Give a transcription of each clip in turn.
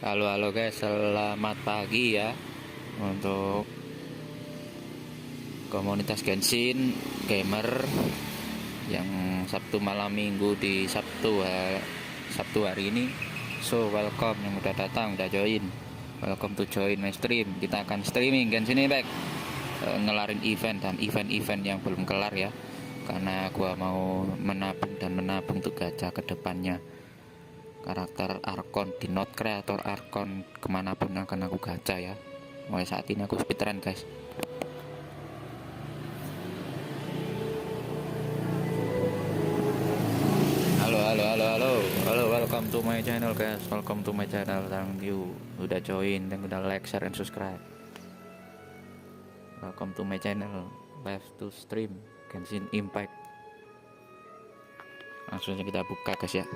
Halo guys, selamat pagi ya untuk komunitas Genshin gamer yang Sabtu malam Minggu di Sabtu hari ini. So welcome yang udah datang, udah join. Welcome to join my stream. Kita akan streaming Genshin Impact, ngelarin event dan event-event yang belum kelar ya. Karena gua mau menabung tuh gacha ke depannya. Karakter Arkon di Not Creator Arkon kemanapun akan aku gacha ya. Mulai saat ini aku speedrun guys. Halo, welcome to my channel guys. Welcome to my channel. Thank you udah join dan udah like, share, and subscribe. Welcome to my channel. Live to stream Genshin Impact. Langsung saja kita buka guys ya.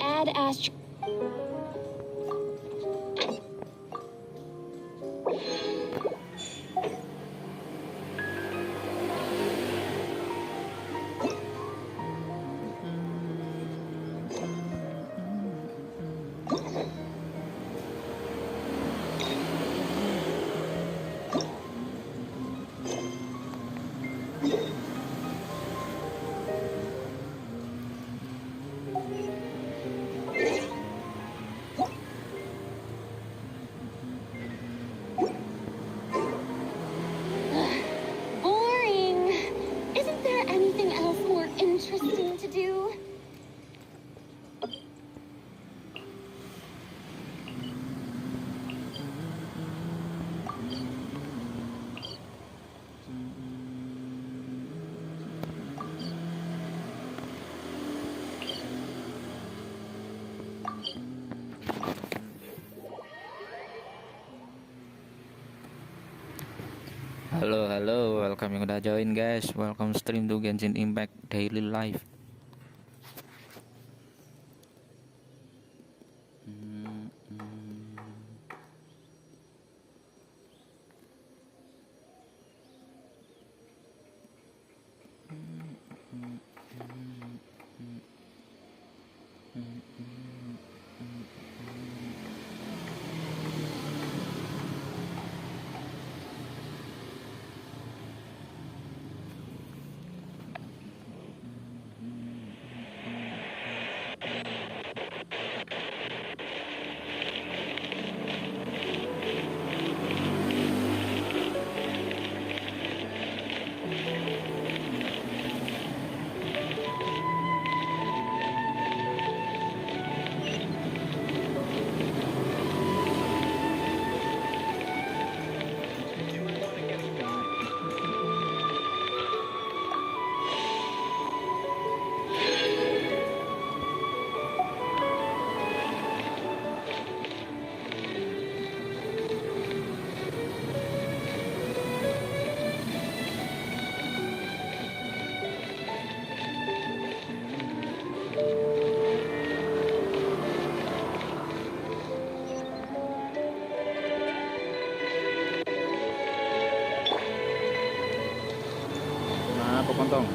Add Astro. Boring. Isn't there anything else more interesting to do? Halo, welcome yang udah join guys. Welcome stream to Genshin Impact Daily Life. kontong.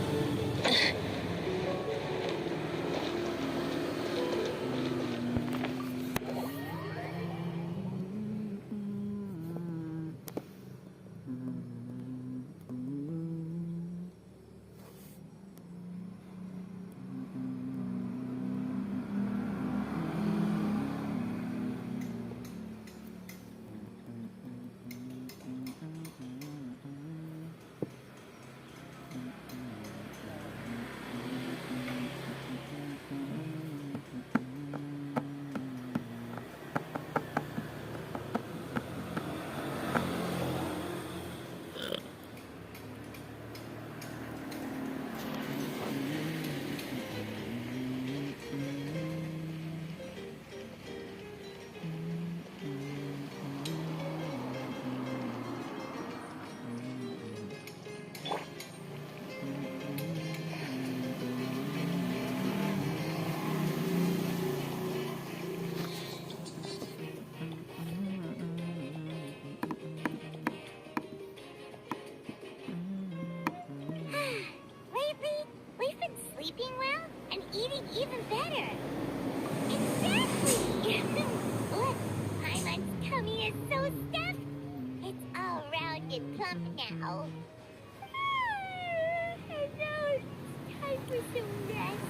Lately, we've been sleeping well and eating even better. Exactly! Look, Paimon's tummy is so stuffed. It's all round and plump now. And now it's time for some rest.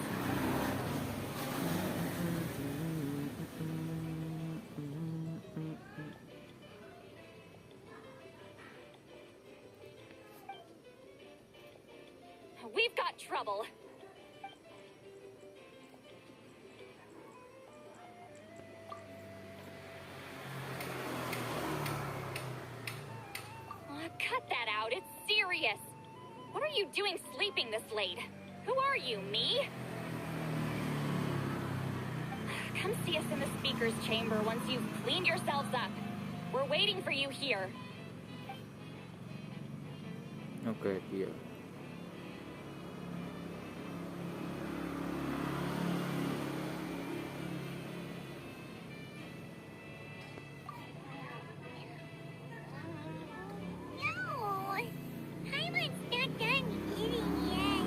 We've got trouble. Cut that out. It's serious. What are you doing sleeping this late? Who are you, me? Come see us in the speaker's chamber once you've cleaned yourselves up. We're waiting for you here. Oke, iya. No! Paimon's not done eating yet.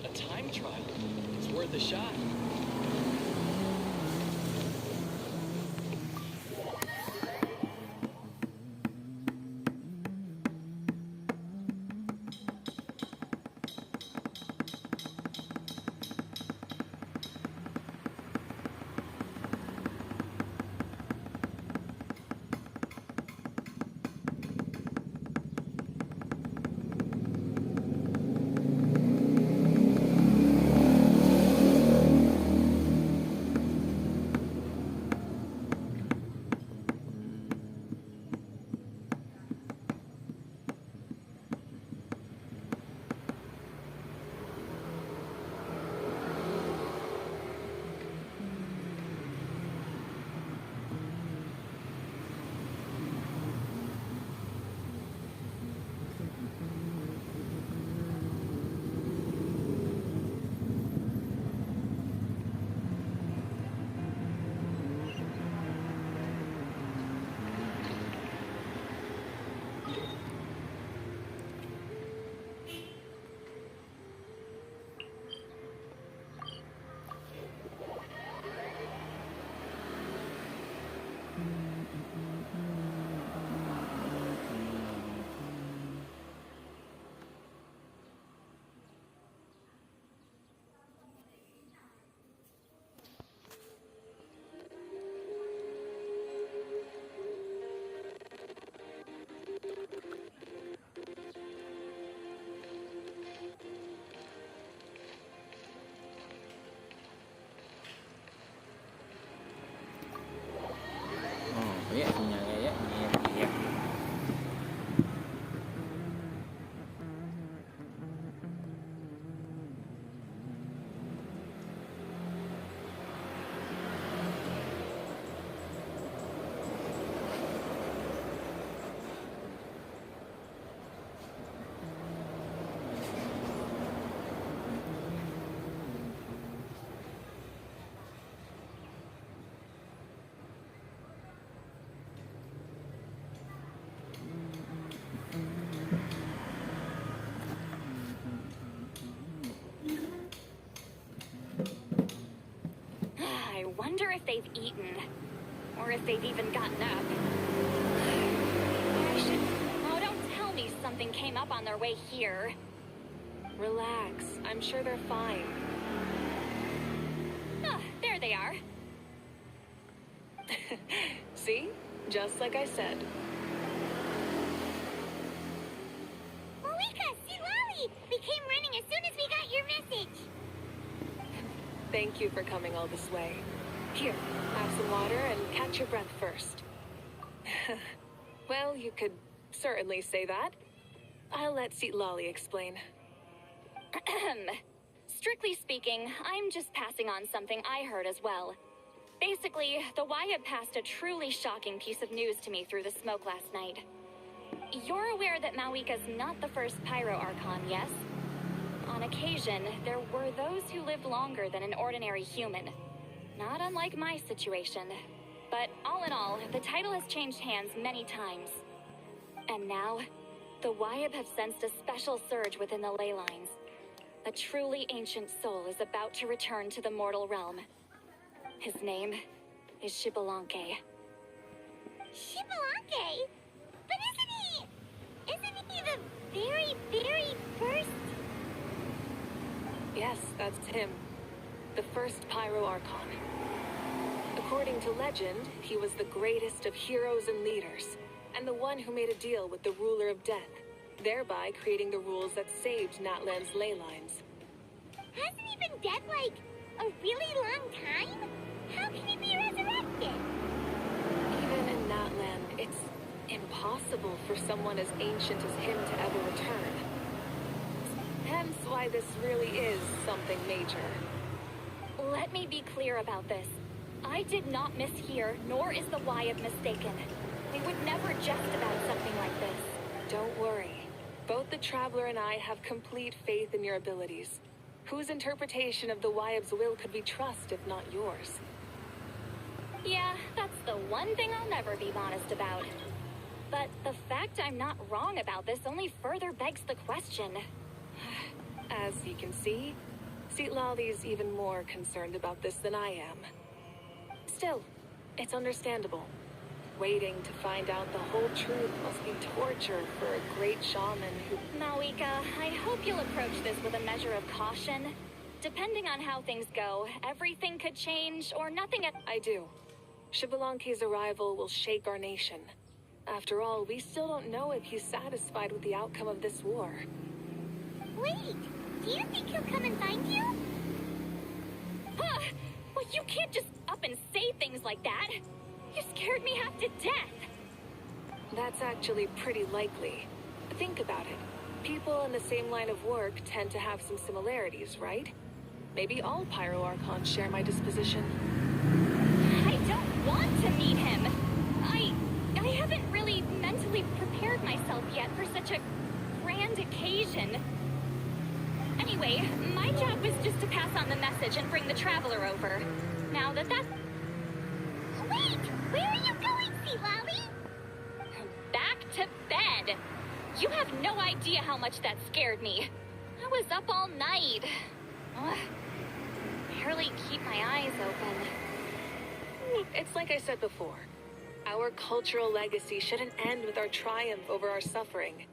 A time trial. It's worth a shot. wonder if they've eaten. Or if they've even gotten up. I should... Oh, don't tell me something came up on their way here. Relax. I'm sure they're fine. Ah, there they are. See? Just like I said. Malika, see Lolly! We came running as soon as we got your message. Thank you for coming all this way. Here, have some water and catch your breath first. Well, you could certainly say that. I'll let Seat Lolly explain. Strictly speaking, I'm just passing on something I heard as well. Basically, the Wyatt passed a truly shocking piece of news to me through the smoke last night. You're aware that Mawika's not the first Pyro Archon, yes? On occasion, there were those who lived longer than an ordinary human. Not unlike my situation. But all in all, the title has changed hands many times. And now, the Wyatt have sensed a special surge within the ley lines. A truly ancient soul is about to return to the mortal realm. His name is Xbalanque. Xbalanque? But isn't he the very, very first? Yes, that's him. The first Pyro Archon. According to legend, he was the greatest of heroes and leaders, and the one who made a deal with the ruler of death, thereby creating the rules that saved Natlan's ley lines. Hasn't he been dead like a really long time? How can he be resurrected? Even in Natlan, it's impossible for someone as ancient as him to ever return. Hence why this really is something major. Let me be clear about this. I did not mishear, nor is the Wyatt mistaken. They would never jest about something like this. Don't worry. Both the Traveler and I have complete faith in your abilities. Whose interpretation of the Wyatt's will could we trust if not yours? Yeah, that's the one thing I'll never be modest about. But the fact I'm not wrong about this only further begs the question. As you can see, Seat Lolly's even more concerned about this than I am. Still, it's understandable. Waiting to find out the whole truth must be torture for a great shaman who... Mawika, I hope you'll approach this with a measure of caution. Depending on how things go, everything could change or nothing at... I do. Xbalanque's arrival will shake our nation. After all, we still don't know if he's satisfied with the outcome of this war. Wait, do you think he'll come and find you? Huh? Well, you can't just up and say things like that. You scared me half to death. That's actually pretty likely. Think about it. People in the same line of work tend to have some similarities, right? Maybe all Pyro Archons share my disposition. I don't want to meet him. I haven't really mentally prepared myself yet for such a grand occasion. Anyway, my job was just to pass on the message and bring the Traveler over. Now that that's... Wait, where are you going, Sea Lolly? Back to bed. You have no idea how much that scared me. I was up all night. Ugh. Barely keep my eyes open. It's like I said before. Our cultural legacy shouldn't end with our triumph over our suffering.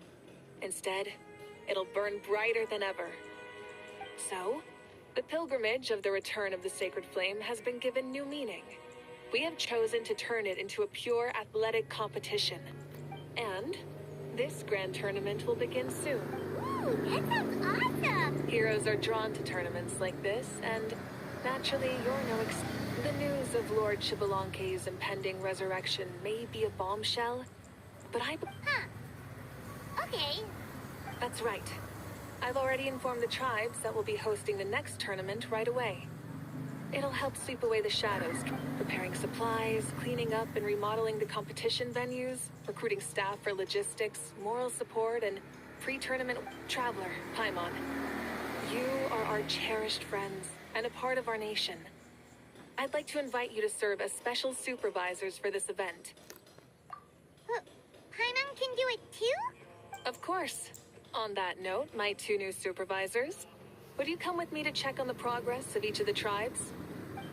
Instead, it'll burn brighter than ever. So, the pilgrimage of the return of the Sacred Flame has been given new meaning. We have chosen to turn it into a pure athletic competition. And this grand tournament will begin soon. Ooh, that sounds awesome! Heroes are drawn to tournaments like this, and naturally, you're no The news of Lord Xbalanque's impending resurrection may be a bombshell, but Huh. Okay. That's right. I've already informed the tribes that we'll be hosting the next tournament right away. It'll help sweep away the shadows, preparing supplies, cleaning up and remodeling the competition venues, recruiting staff for logistics, moral support, and pre-tournament Traveler, Paimon. You are our cherished friends and a part of our nation. I'd like to invite you to serve as special supervisors for this event. Paimon can do it too? Of course. On that note, my 2 new supervisors. Would you come with me to check on the progress of each of the tribes?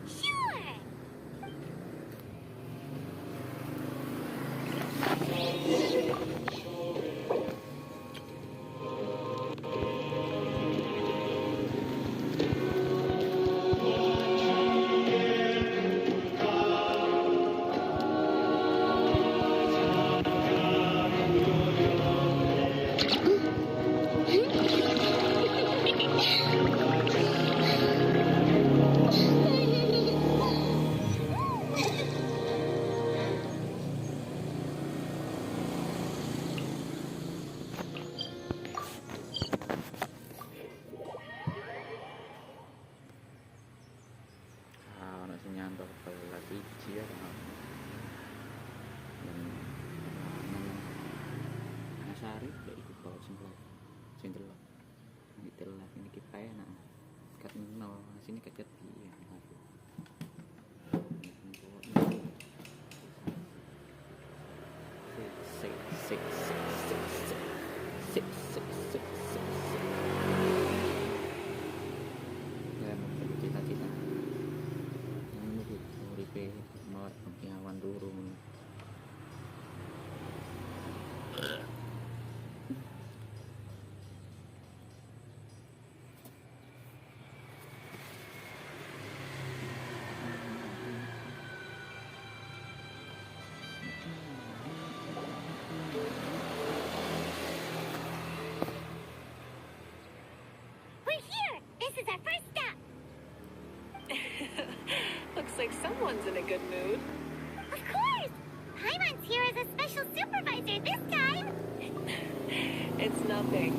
Sure! masih nyantol kelas 1 ya kan. Dan Sari gak ikut bawa sing delok. Ini delok ini kipae nak. Kat 0 sini kat piye. Cita-cita menunggu uripe mau pengiawan durung. We're here! This is our first stop! Looks like someone's in a good mood. Of course! Paimon's here as a special supervisor this time! It's nothing.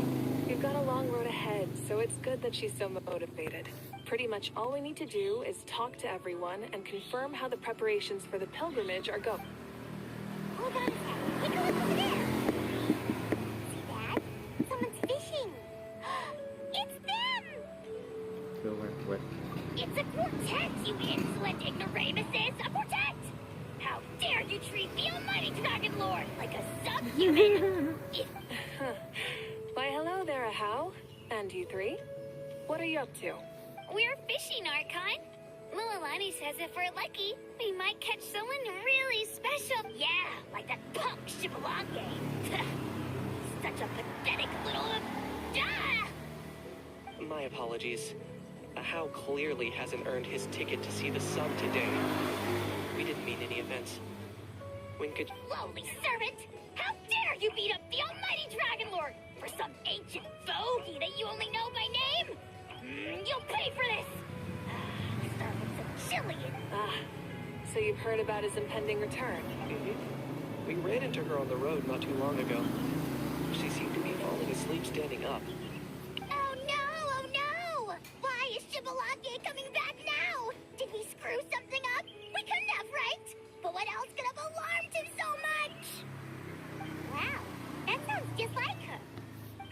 We've got a long road ahead, so it's good that she's so motivated. Pretty much all we need to do is talk to everyone and confirm how the preparations for the pilgrimage are going. Hold on a second. Take a look over there! See that? Someone's fishing! It's them! So what? It's a quartet, you insolent ignoramuses! A quartet! How dare you treat the almighty Dragon Lord like a subhuman! Why, hello there, Ahau. And you three? What are you up to? We're fishing, Archon. Mulalani says if we're lucky, we might catch someone really special. Yeah, like that punk Shibalonge. Such a pathetic little... Ah! My apologies. Ahau clearly hasn't earned his ticket to see the sun today. We didn't mean any offense. When could... Lowly servant! How dare you beat up the almighty Dragon Lord for some ancient bogey that you only know by name? You'll pay for this! Servant's a Chilean. Ah, so you've heard about his impending return. Mm-hmm. We ran into her on the road not too long ago. She seemed to be falling asleep standing up. Oh no! Why is Shibalonge coming back now? Did we screw something up? We couldn't have, right? But what else could have alarmed him so much? Wow, that sounds just like her.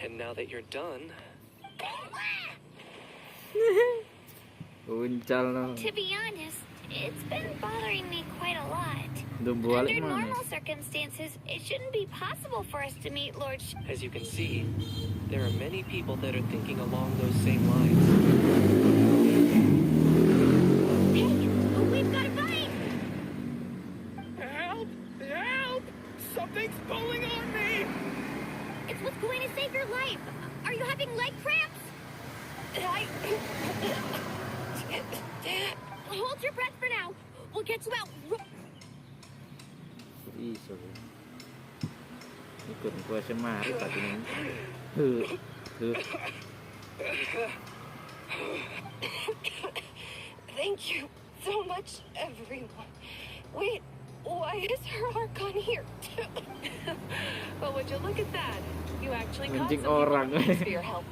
And now that you're done... Uncal no. To be honest, it's been bothering me quite a lot. Dumbo Under balik mana? normal circumstances, it shouldn't be possible for us to meet Lord As you can see, there are many people that are thinking along those same lines. Hey, we've got a bite! Help! Help! Something's pulling on me! It's what's going to save your life. Are you having leg cramps? Hold your breath for now. We'll get you out. Iso. Ikut gua semari tadi ini. Thank you so much, everyone. Wait, why is her Archon here? Well, would you look at that? You actually caught Mancing some orang. people for your help.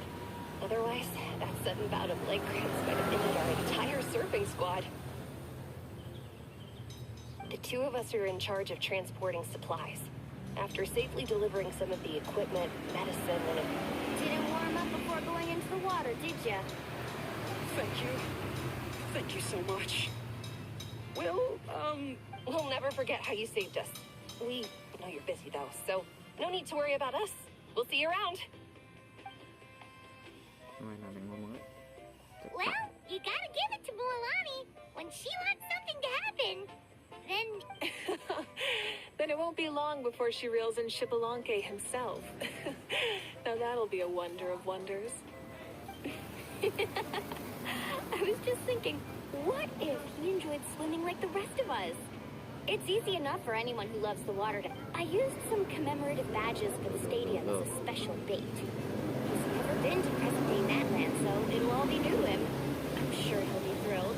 Otherwise, that sudden bout of leg cramps might have ended our entire surfing squad. The two of us are in charge of transporting supplies. After safely delivering some of the equipment, medicine, and Didn't warm up before going into the water, did ya? Thank you. Thank you so much. we'll never forget how you saved us. We know you're busy, though, so no need to worry about us. We'll see you around. Mana yang ngomong? Well, you gotta give it to Mulalani. When she wants something to happen, then... Then it won't be long before she reels in Shibalonke himself. Now that'll be a wonder of wonders. I was just thinking, what if he enjoyed swimming like the rest of us? It's easy enough for anyone who loves the water to... I used some commemorative badges for the stadium as a special bait. He's never been to present-day Natland, so it'll all be new to him. I'm sure he'll be thrilled.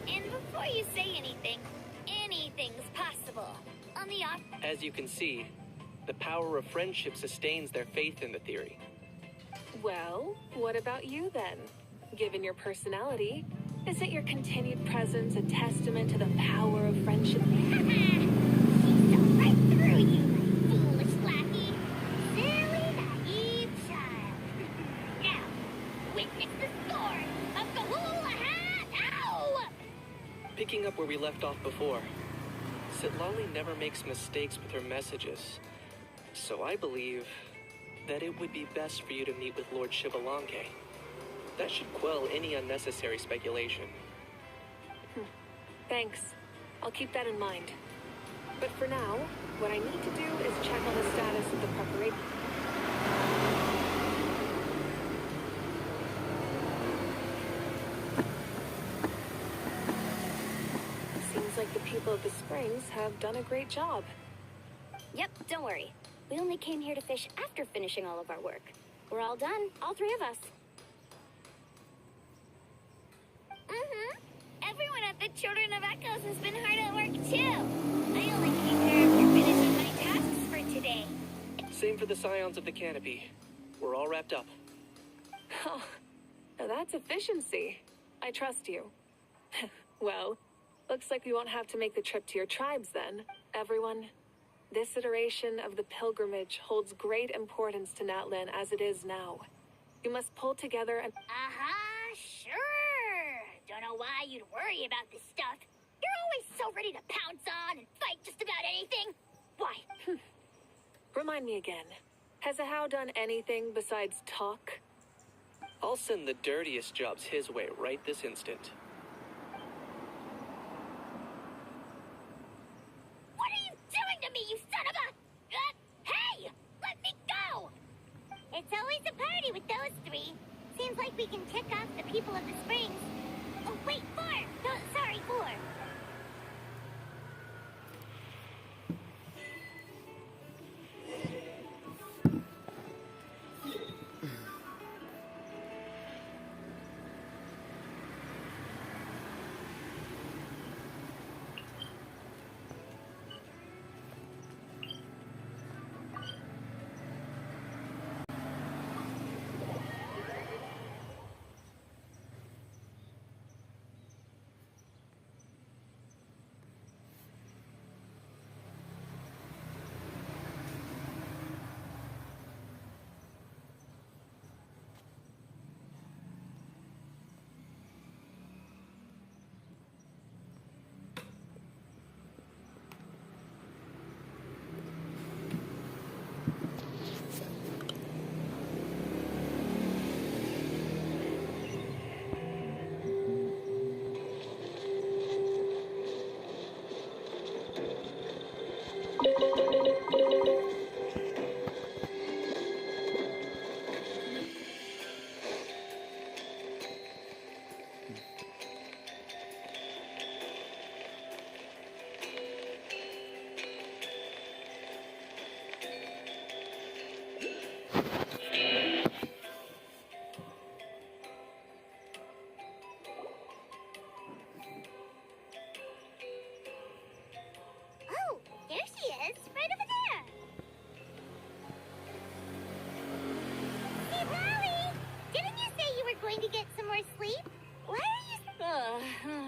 And before you say anything, anything's possible. On the off... As you can see, the power of friendship sustains their faith in the theory. Well, what about you then? Given your personality, Isn't your continued presence a testament to the power of friendship? She saw right through you, foolish lackey. Silly, naive child. Now, witness the sword of Gahulahat! Ow! Picking up where we left off before, Sitlali never makes mistakes with her messages. So I believe that it would be best for you to meet with Lord Shibalanke. That should quell any unnecessary speculation. Thanks. I'll keep that in mind. But for now, what I need to do is check on the status of the preparation. Seems like the people of the Springs have done a great job. Yep, don't worry. We only came here to fish after finishing all of our work. We're all done, all three of us. Everyone at the Children of Echoes has been hard at work too. I only came here after finishing my tasks for today. Same for the Scions of the Canopy. We're all wrapped up. Oh, now that's efficiency. I trust you. Well, looks like we won't have to make the trip to your tribes then, everyone. This iteration of the pilgrimage holds great importance to Natlin as it is now. You must pull together and... Sure. Don't know why you'd worry about this stuff. You're always so ready to pounce on and fight just about anything. Why? Remind me again. Has Ahau done anything besides talk? I'll send the dirtiest jobs his way right this instant. What are you doing to me, you son of a... hey! Let me go! It's always a party with those three. Seems like we can tick off the people of the Springs. Oh, wait, four! No, sorry, four. Oh, there she is, right over there. Hey, Lolly! Didn't you say you were going to get some more sleep? Why are you...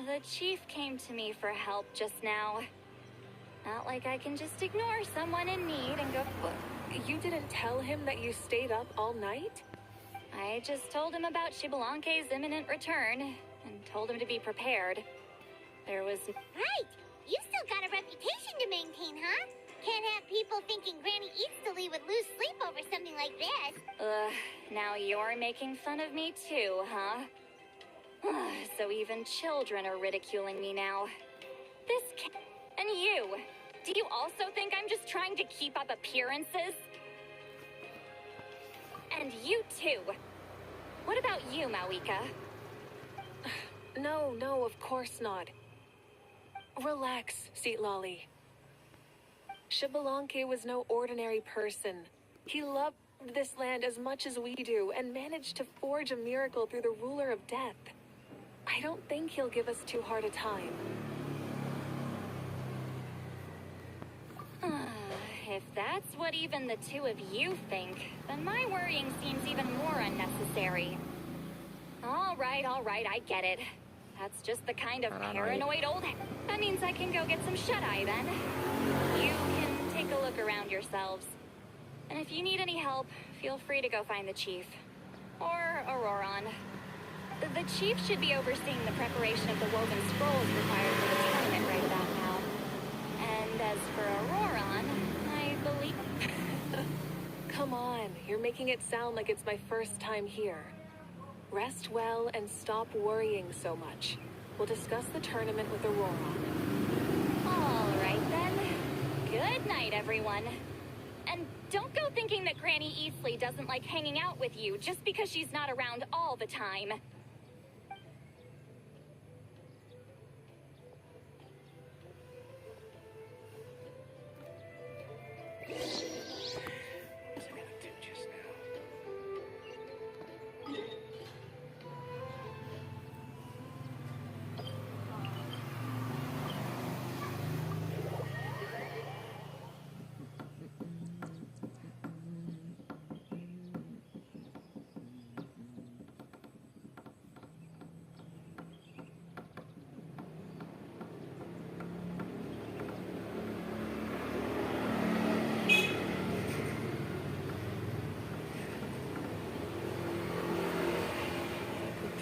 The chief came to me for help just now. Not like I can just ignore someone in need and go... You didn't tell him that you stayed up all night? I just told him about Shibalanke's imminent return, and told him to be prepared. There was... Right! You still got a reputation to maintain, huh? Can't have people thinking Granny Eatsilly would lose sleep over something like this. Now you're making fun of me too, huh? So even children are ridiculing me now. And you! Do you also think I'm just trying to keep up appearances? And you too! What about you, Mawika? No, of course not. Relax, Seatlolly. Shibalanke was no ordinary person. He loved this land as much as we do and managed to forge a miracle through the ruler of death. I don't think he'll give us too hard a time. If that's what even the two of you think, then my worrying seems even more unnecessary. All right, I get it. That's just the kind of Paranoid. paranoid old... That means I can go get some shut-eye then. You can take a look around yourselves. And if you need any help, feel free to go find the chief. Or Auroron. The chief should be overseeing the preparation of the woven scrolls required for the tournament right about now. And as for Auroron, I believe... Come on, you're making it sound like it's my first time here. Rest well and stop worrying so much. We'll discuss the tournament with Auroron. All right then. Good night, everyone. And don't go thinking that Granny Eastley doesn't like hanging out with you just because she's not around all the time.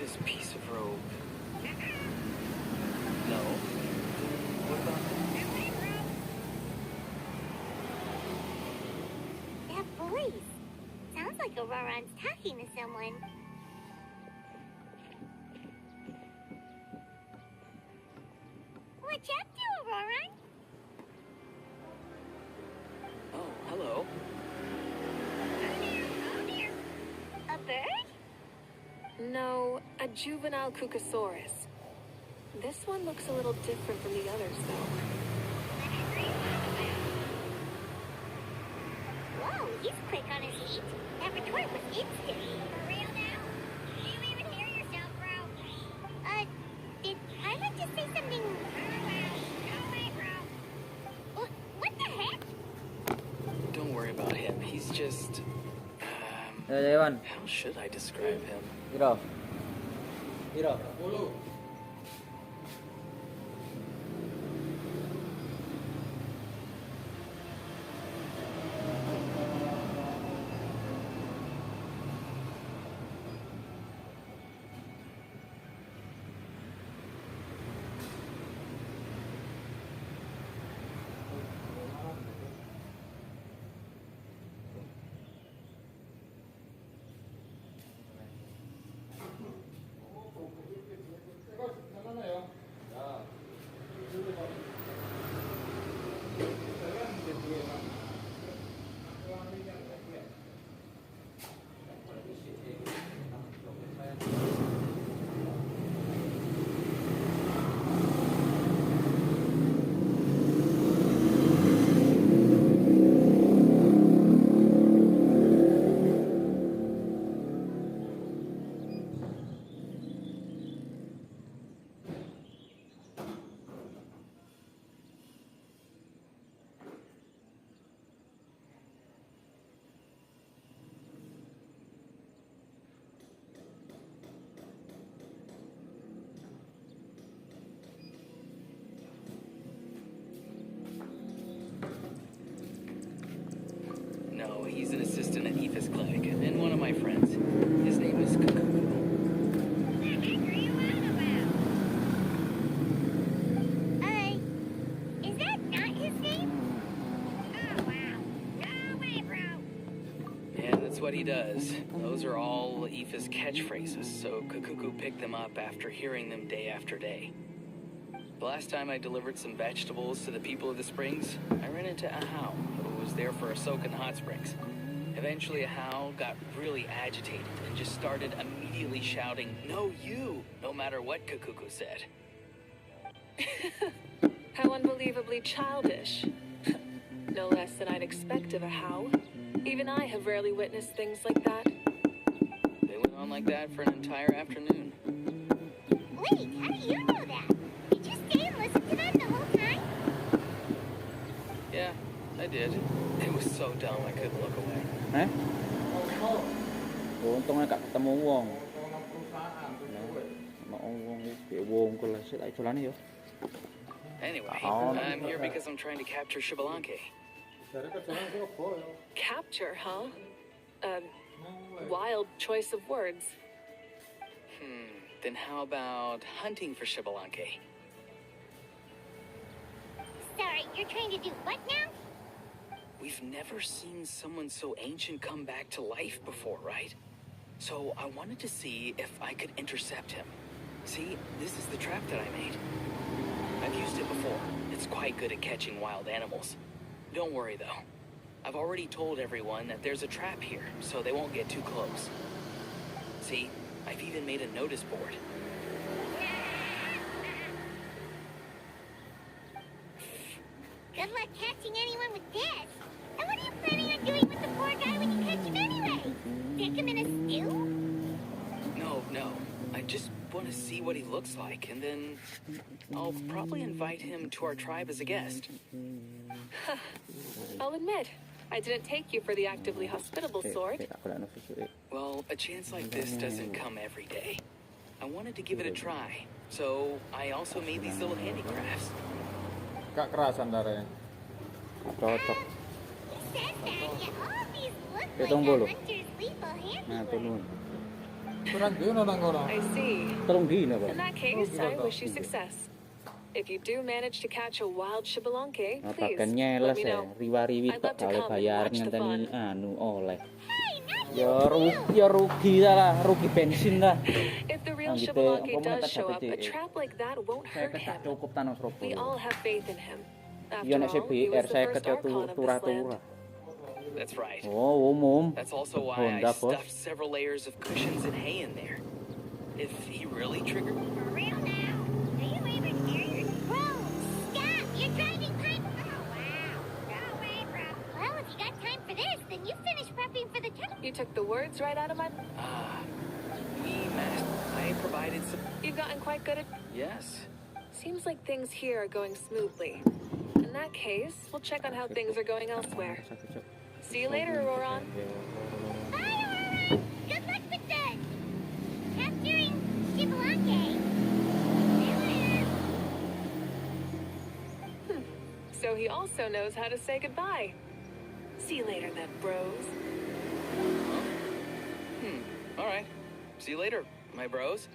This piece of robe. No. What about That voice. Sounds like Auroron's talking to someone. What you up to, Auroron? Oh, hello. A bird? No, a juvenile Cucosaurus. This one looks a little different from the others, though. Whoa, he's quick on his feet. That retort was instant. For real now? Do you even hear yourself, bro? Did I like to say something? No way, bro. What the heck? Don't worry about him. He's just... Iwan. how should I describe him? Iro. Iro. No, he's an assistant at Aoife's clinic, and one of my friends. His name is Kukuku. What the heck are you on about? Is that not his name? Oh, wow. No way, bro. Yeah, that's what he does. Those are all Aoife's catchphrases, so Kukuku picked them up after hearing them day after day. The last time I delivered some vegetables to the people of the springs, I ran into Ahau, who was there for a soak in the hot springs. Eventually, Ahau got really agitated and just started immediately shouting, "No, you!" no matter what Kukuku said. How unbelievably childish. No less than I'd expect of a How. Even I have rarely witnessed things like that. They went on like that for an entire afternoon. Wait, how do you know that? Did you stay and listen to them the whole time? Yeah, I did. It was so dumb I couldn't look away. Untungnya gak ketemu wong. wong kelas tak isolane yo. Anyway, Oh. I'm here because I'm trying to capture Shibalanke. Capture, huh? Wild choice of words. Then how about hunting for Shibalanke? Sorry, you're trying to do what now? We've never seen someone so ancient come back to life before, right? So I wanted to see if I could intercept him. See, this is the trap that I made. I've used it before. It's quite good at catching wild animals. Don't worry, though. I've already told everyone that there's a trap here, so they won't get too close. See, I've even made a notice board. Good luck catching anyone with this. And what are you planning on doing with the poor guy when you catch him anyway? Stick him in a stew? No. I just want to see what he looks like, and then I'll probably invite him to our tribe as a guest. I'll admit, I didn't take you for the actively hospitable sort. Well, a chance like this doesn't come every day. I wanted to give it a try, so I also made these little handicrafts. Gak kerasan darahnya. Cocok. Says that, yet all these look like Hitung a bolu. hunter's lethal Nah, handiwork. turun. Kurang dia orang kono. I see. Tolong dino, In Pak. that case, I wish you success. If you do manage to catch a wild Shibalanke, please Apakan let nyeles me ya, know. riwa-riwi I'd tak love to kali come and bayar watch the ngenteni fun. anu oleh. Hey, not Ya rugi lah, rugi bensin lah. If the real Gitu, Shibalanke apa does tak show up, a dapat trap like that won't Saya hurt tak him. cukup tanah We all Surabaya. have faith in him. Iya After nek all, he CBR was the saya first kata Archon of this turah-turah. land. That's right. Oh, umum. That's also why I Honda, bos. stuffed several layers of cushions and hay in there. If he really triggered... for real now. Are you even serious? Bro, stop! You're driving pipe. Oh, wow. Go away, bro. Well, if you got time for this, then you finish prepping for the tournament. You took the words right out of my... We managed... I provided some... You've gotten quite good at... Yes. Seems like things here are going smoothly. In that case, we'll check on how things are going elsewhere. See you later, Auroron. Bye, Aurora. Good luck with the capturing Shibalanke. See you later. So he also knows how to say goodbye. See you later then, bros. All right. See you later, my bros.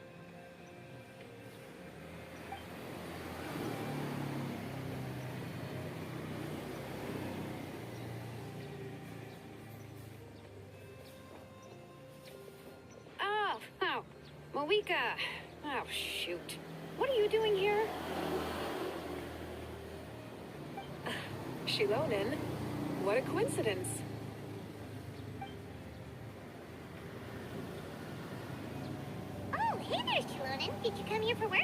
Oh, Moika. Oh, shoot. What are you doing here? Shilonen? What a coincidence. Oh, hey there, Shilonen. Did you come here for work?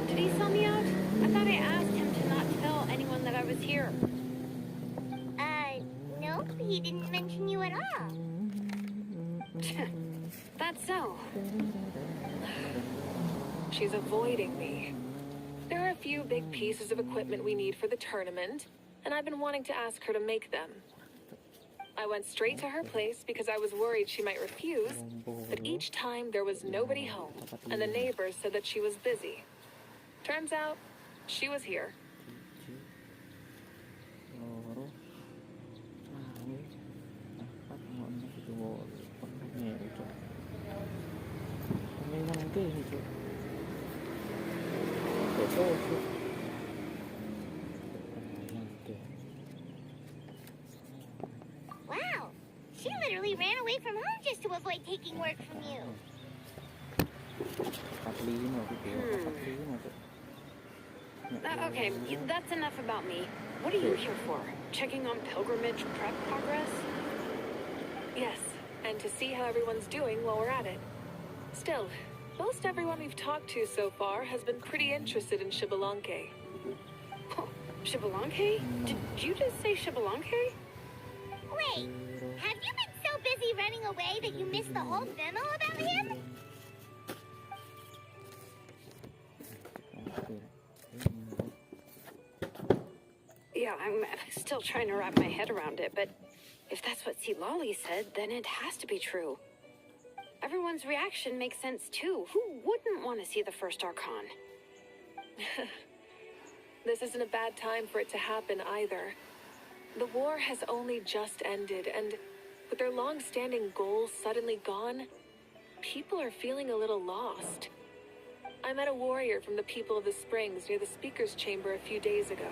Did he sell me out? I thought I asked him to not tell anyone that I was here. No, he didn't mention you at all. That's so. She's avoiding me. There are a few big pieces of equipment we need for the tournament, and I've been wanting to ask her to make them. I went straight to her place because I was worried she might refuse, but each time there was nobody home, and the neighbors said that she was busy. Turns out, she was here. Wow, she literally ran away from home just to avoid taking work from you. Okay, that's enough about me. What are you here for? Checking on pilgrimage prep progress? Yes, and to see how everyone's doing while we're at it. Still, most everyone we've talked to so far has been pretty interested in Shibalanke. Shibalanke? Did you just say Shibalanke? Wait, have you been so busy running away that you missed the whole memo about him? Yeah, I'm still trying to wrap my head around it, but if that's what Lolly said, then it has to be true. Everyone's reaction makes sense too. Who wouldn't want to see the first Archon? This isn't a bad time for it to happen either. The war has only just ended, and with their long-standing goals suddenly gone, people are feeling a little lost. I met a warrior from the People of the Springs near the Speaker's Chamber a few days ago.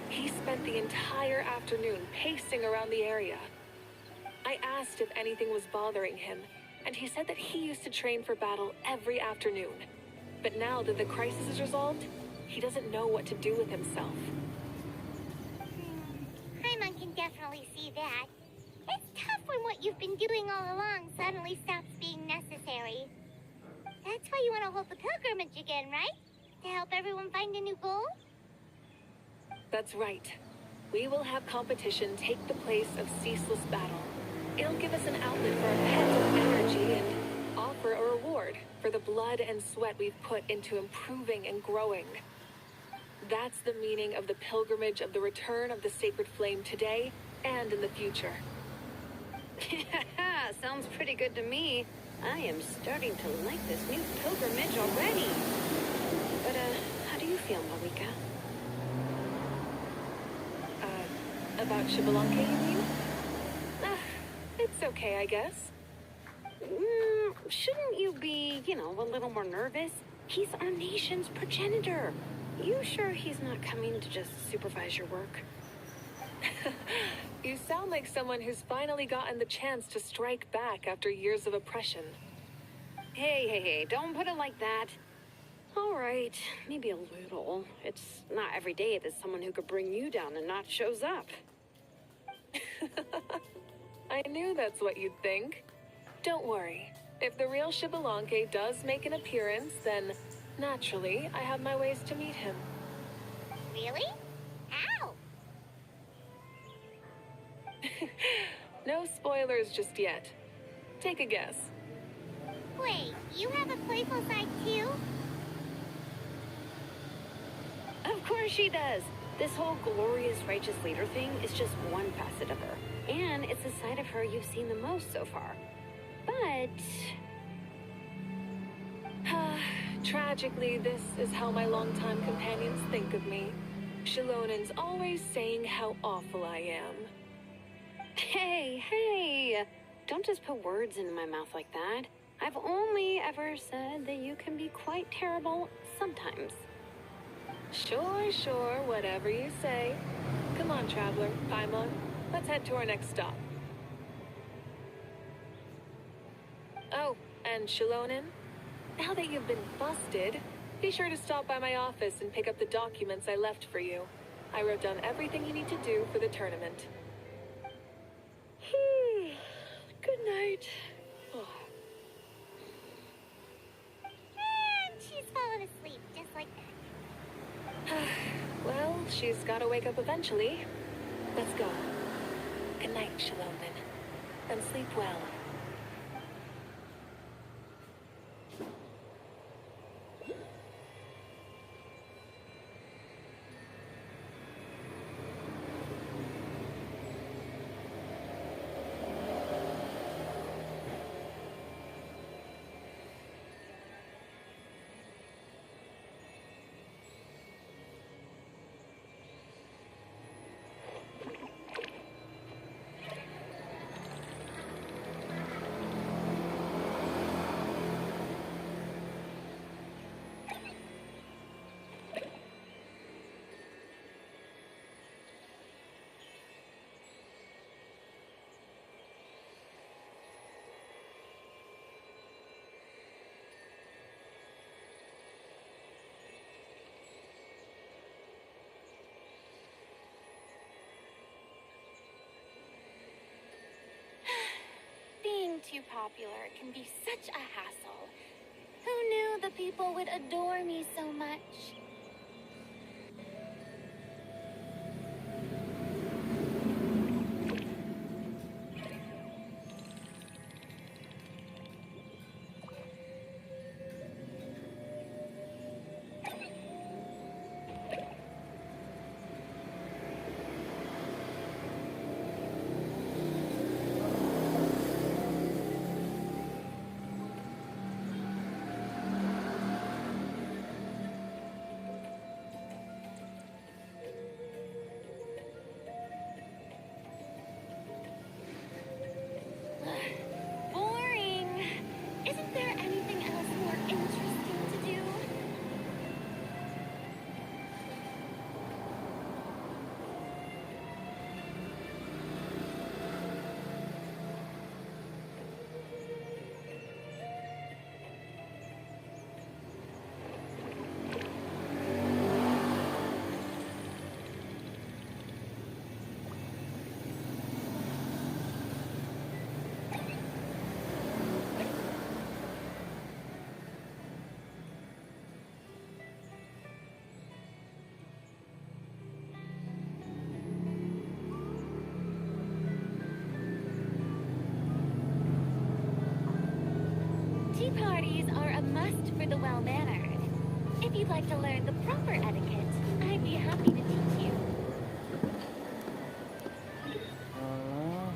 He spent the entire afternoon pacing around the area. I asked if anything was bothering him, and he said that he used to train for battle every afternoon. But now that the crisis is resolved, he doesn't know what to do with himself. Paimon can definitely see that. It's tough when what you've been doing all along suddenly stops being necessary. That's why you want to hold the pilgrimage again, right? To help everyone find a new goal? That's right. We will have competition take the place of ceaseless battle. It'll give us an outlet for our pent up energy and offer a reward for the blood and sweat we've put into improving and growing. That's the meaning of the pilgrimage of the return of the sacred flame today and in the future. Sounds pretty good to me. I am starting to like this new pilgrimage already. But, how do you feel, Malika? About Shibalanke, you mean? It's okay, I guess. Shouldn't you be, a little more nervous? He's our nation's progenitor. You sure he's not coming to just supervise your work? You sound like someone who's finally gotten the chance to strike back after years of oppression. Hey, don't put it like that. All right, maybe a little. It's not every day that someone who could bring you down a notch shows up. I knew that's what you'd think. Don't worry. If the real Shibalanke does make an appearance, then naturally I have my ways to meet him. Really? How? No spoilers just yet. Take a guess. Wait, you have a playful side too? Of course she does. This whole glorious righteous leader thing is just one facet of her. And it's the side of her you've seen the most so far. But... Tragically, this is how my longtime companions think of me. Shilonen's always saying how awful I am. Hey! Don't just put words into my mouth like that. I've only ever said that you can be quite terrible sometimes. Sure, whatever you say. Come on, Traveler, Paimon. Let's head to our next stop. Oh, and Shilonen, now that you've been busted, be sure to stop by my office and pick up the documents I left for you. I wrote down everything you need to do for the tournament. Good night. Oh. And she's fallen asleep, just like that. Well, she's gotta wake up eventually. Let's go. Good night, Shilonen. And sleep well. Being too popular can be such a hassle. Who knew the people would adore me so much? Tea parties are a must for the well-mannered. If you'd like to learn the proper etiquette, I'd be happy to teach you. Alah.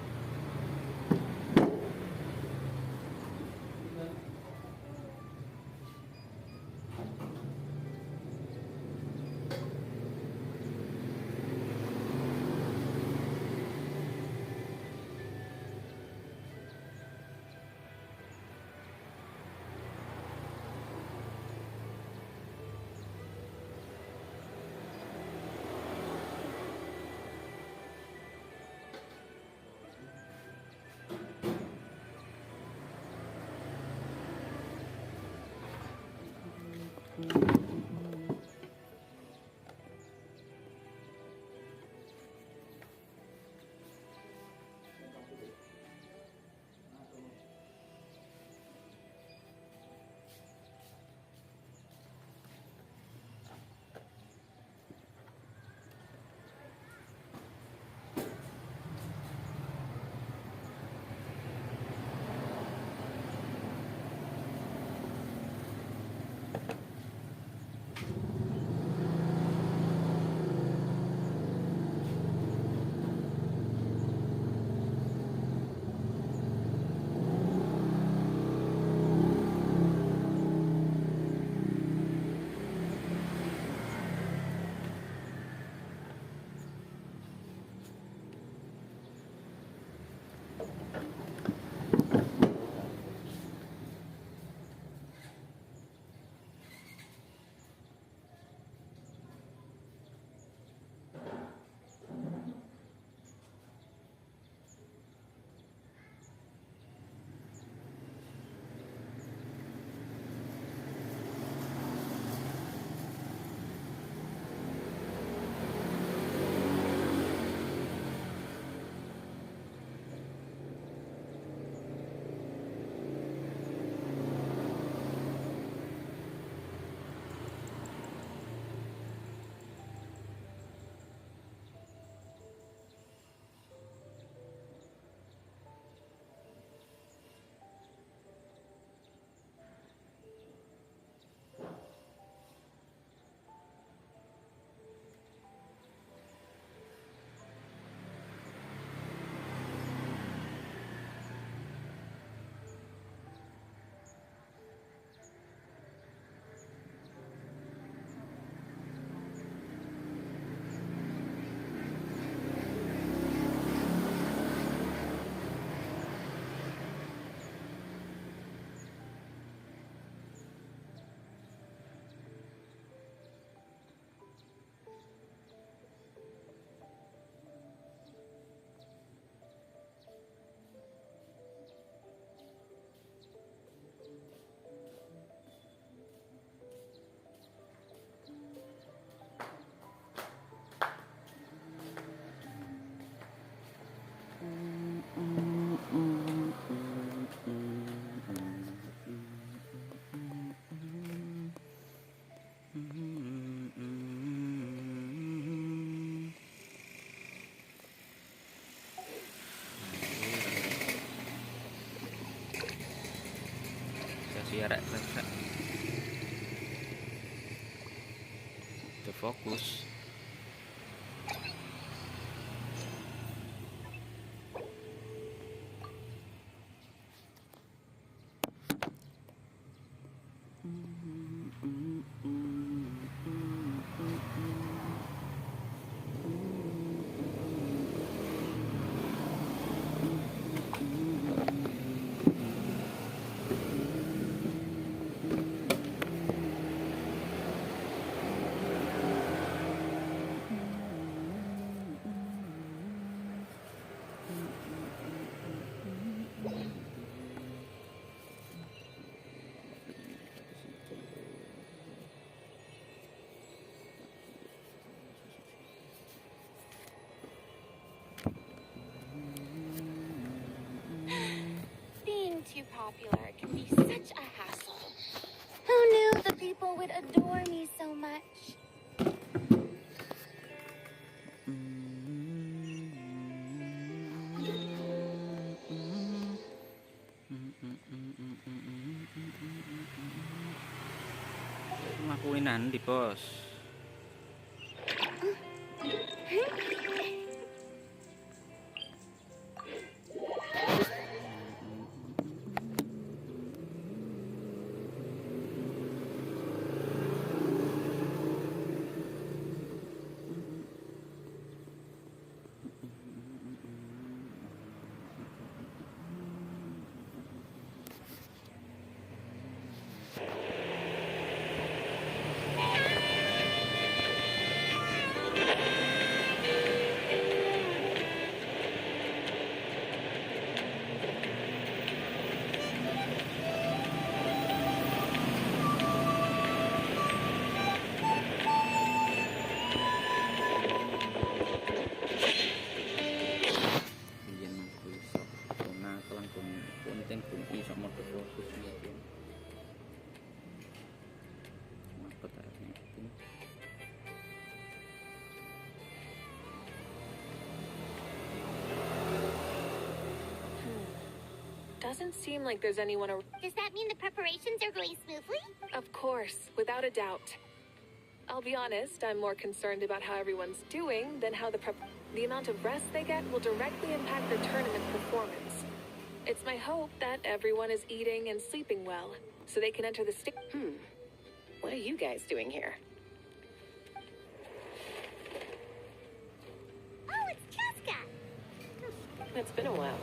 Kasih arek rek. Itu fokus. Being too popular can be such a hassle. Who knew the people would adore me so much? Kuinan di pos. Doesn't seem like there's anyone around. Does that mean the preparations are going smoothly? Of course, without a doubt. I'll be honest, I'm more concerned about how everyone's doing than how the amount of rest they get will directly impact their tournament performance. It's my hope that everyone is eating and sleeping well, so they can enter the What are you guys doing here? Oh, it's Cheska! It's been a while.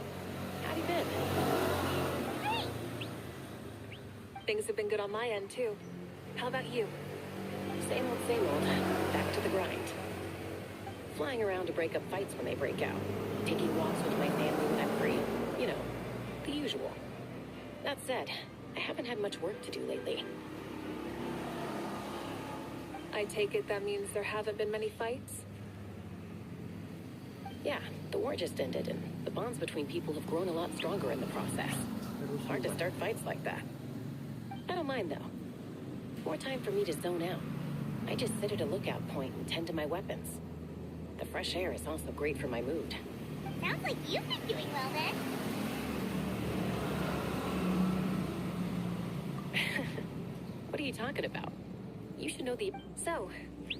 How you been? Hey! Things have been good on my end, too. How about you? Same old, same old. Back to the grind. Flying around to break up fights when they break out. Taking walks with my family when I'm free. You know, the usual. That said, I haven't had much work to do lately. I take it that means there haven't been many fights? Yeah, the war just ended, and the bonds between people have grown a lot stronger in the process. Hard to start fights like that. I don't mind, though. More time for me to zone out. I just sit at a lookout point and tend to my weapons. The fresh air is also great for my mood. Sounds like you've been doing well then. What are you talking about? You should know the... So,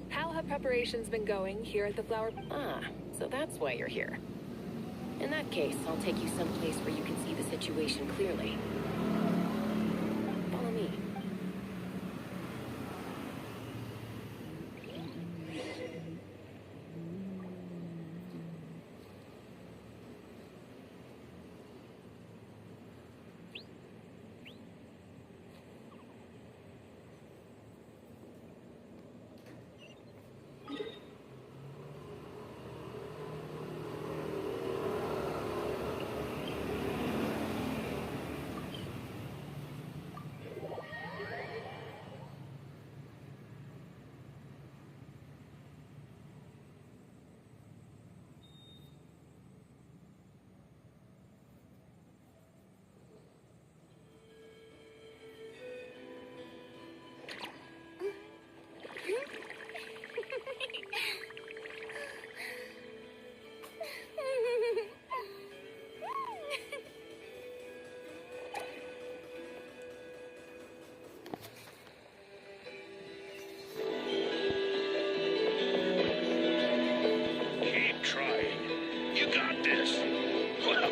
how have preparations been going here at the flower... Ah, so that's why you're here. In that case, I'll take you someplace where you can see the situation clearly. Follow me. Keep trying. You got this. Well,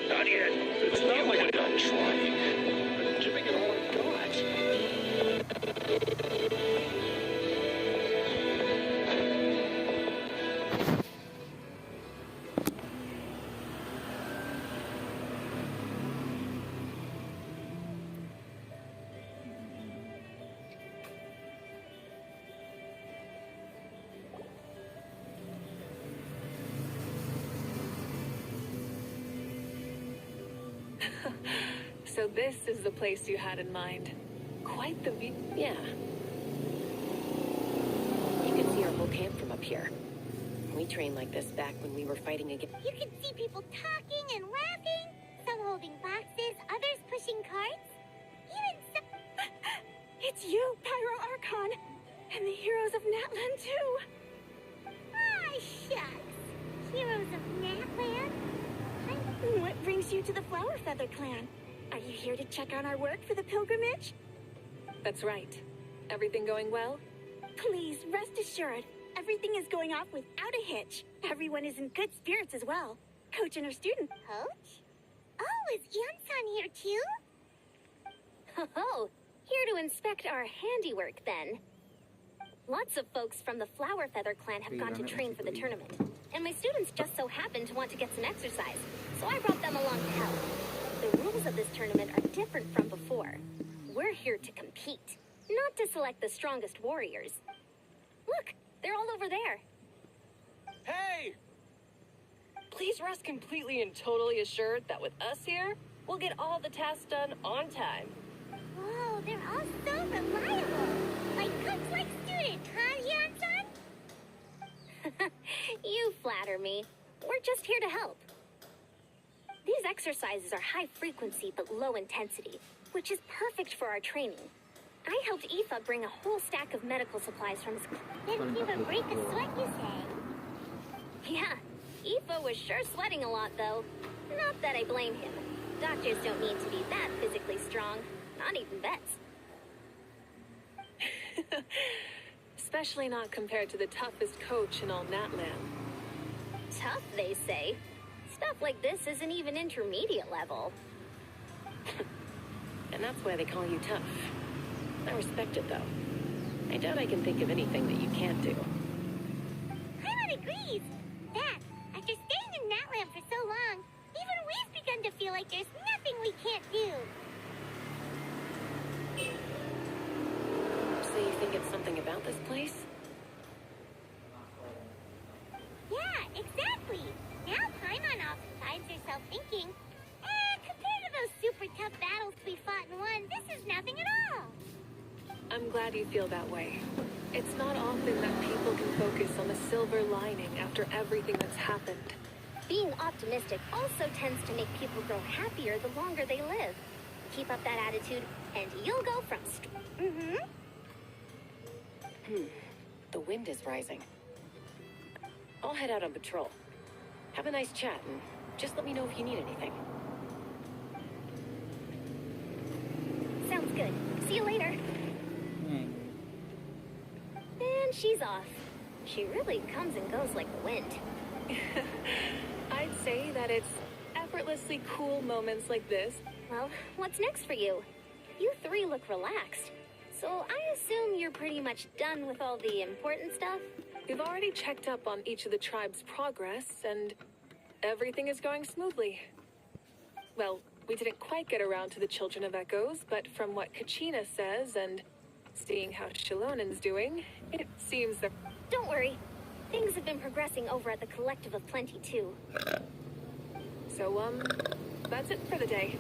not yet. It's not like I'm done trying. I'm giving it all I've got. So this is the place you had in mind. Quite the view. Yeah. You can see our whole camp from up here. We trained like this back when we were fighting against... You can see people talking and laughing, some holding boxes, others pushing carts. Even some... It's you, Pyro Archon, and the heroes of Natlan too. Ah, shucks. Heroes of Natland? What brings you to the Flower Feather clan? Are you here to check on our work for the pilgrimage? That's right. Everything going well? Please, rest assured, everything is going off without a hitch. Everyone is in good spirits as well. Coach and her student. Coach? Oh, is Ian-san here too? Oh, here to inspect our handiwork then. Lots of folks from the Flower Feather clan have gone to train for the tournament. And my students just so happen to want to get some exercise, so I brought them along to help. The rules of this tournament are different from before. We're here to compete, not to select the strongest warriors. Look, they're all over there. Hey! Please rest completely and totally assured that with us here, we'll get all the tasks done on time. Whoa, they're all so reliable. Like coach, like student, huh, Ian-san? You flatter me. We're just here to help. These exercises are high frequency but low intensity, which is perfect for our training. I helped Aoife bring a whole stack of medical supplies from his Didn't even break a sweat, you say? Yeah, Aoife was sure sweating a lot, though. Not that I blame him. Doctors don't need to be that physically strong. Not even vets. Especially not compared to the toughest coach in all Natland. Tough, they say. Stuff like this isn't even intermediate level. And that's why they call you tough. I respect it, though. I doubt I can think of anything that you can't do. Paimon agrees. That, after staying in Natland for so long, even we've begun to feel like there's nothing we can't do. So you think it's something about this place? Yeah, exactly. Now Paimon often finds herself thinking, compared to those super tough battles we fought and won, this is nothing at all. I'm glad you feel that way. It's not often that people can focus on the silver lining after everything that's happened. Being optimistic also tends to make people grow happier the longer they live. Keep up that attitude, and you'll go from The wind is rising. I'll head out on patrol. Have a nice chat, and just let me know if you need anything. Sounds good. See you later. And she's off. She really comes and goes like the wind. I'd say that it's effortlessly cool moments like this. Well, what's next for you? You three look relaxed. So I assume you're pretty much done with all the important stuff? We've already checked up on each of the tribe's progress, and everything is going smoothly. Well, we didn't quite get around to the Children of Echoes, but from what Kachina says and seeing how Shilonen's doing, it seems that... Don't worry. Things have been progressing over at the Collective of Plenty, too. So, that's it for the day.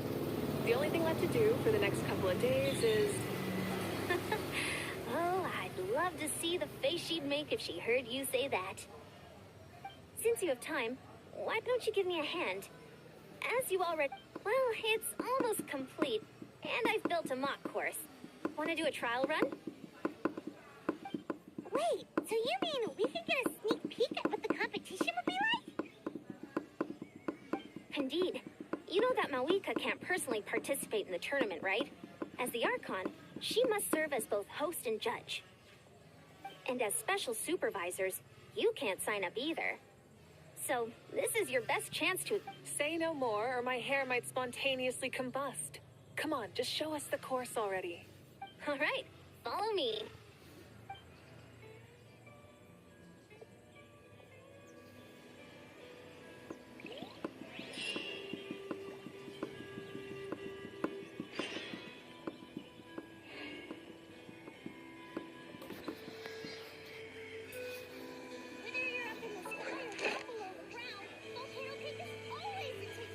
The only thing left to do for the next couple of days is... Oh, I'd love to see the face she'd make if she heard you say that. Since you have time, why don't you give me a hand? As you already... Well, it's almost complete, and I've built a mock course. Want to do a trial run? Wait, so you mean we can get a sneak peek at what the competition would be like? Indeed. You know that Mawika can't personally participate in the tournament, right? As the Archon, she must serve as both host and judge. And as special supervisors, you can't sign up either. So, this is your best chance to... Say no more, or my hair might spontaneously combust. Come on, just show us the course already. All right, follow me. Whether you're up in the sky or down below the ground, volcano cake is always a taste.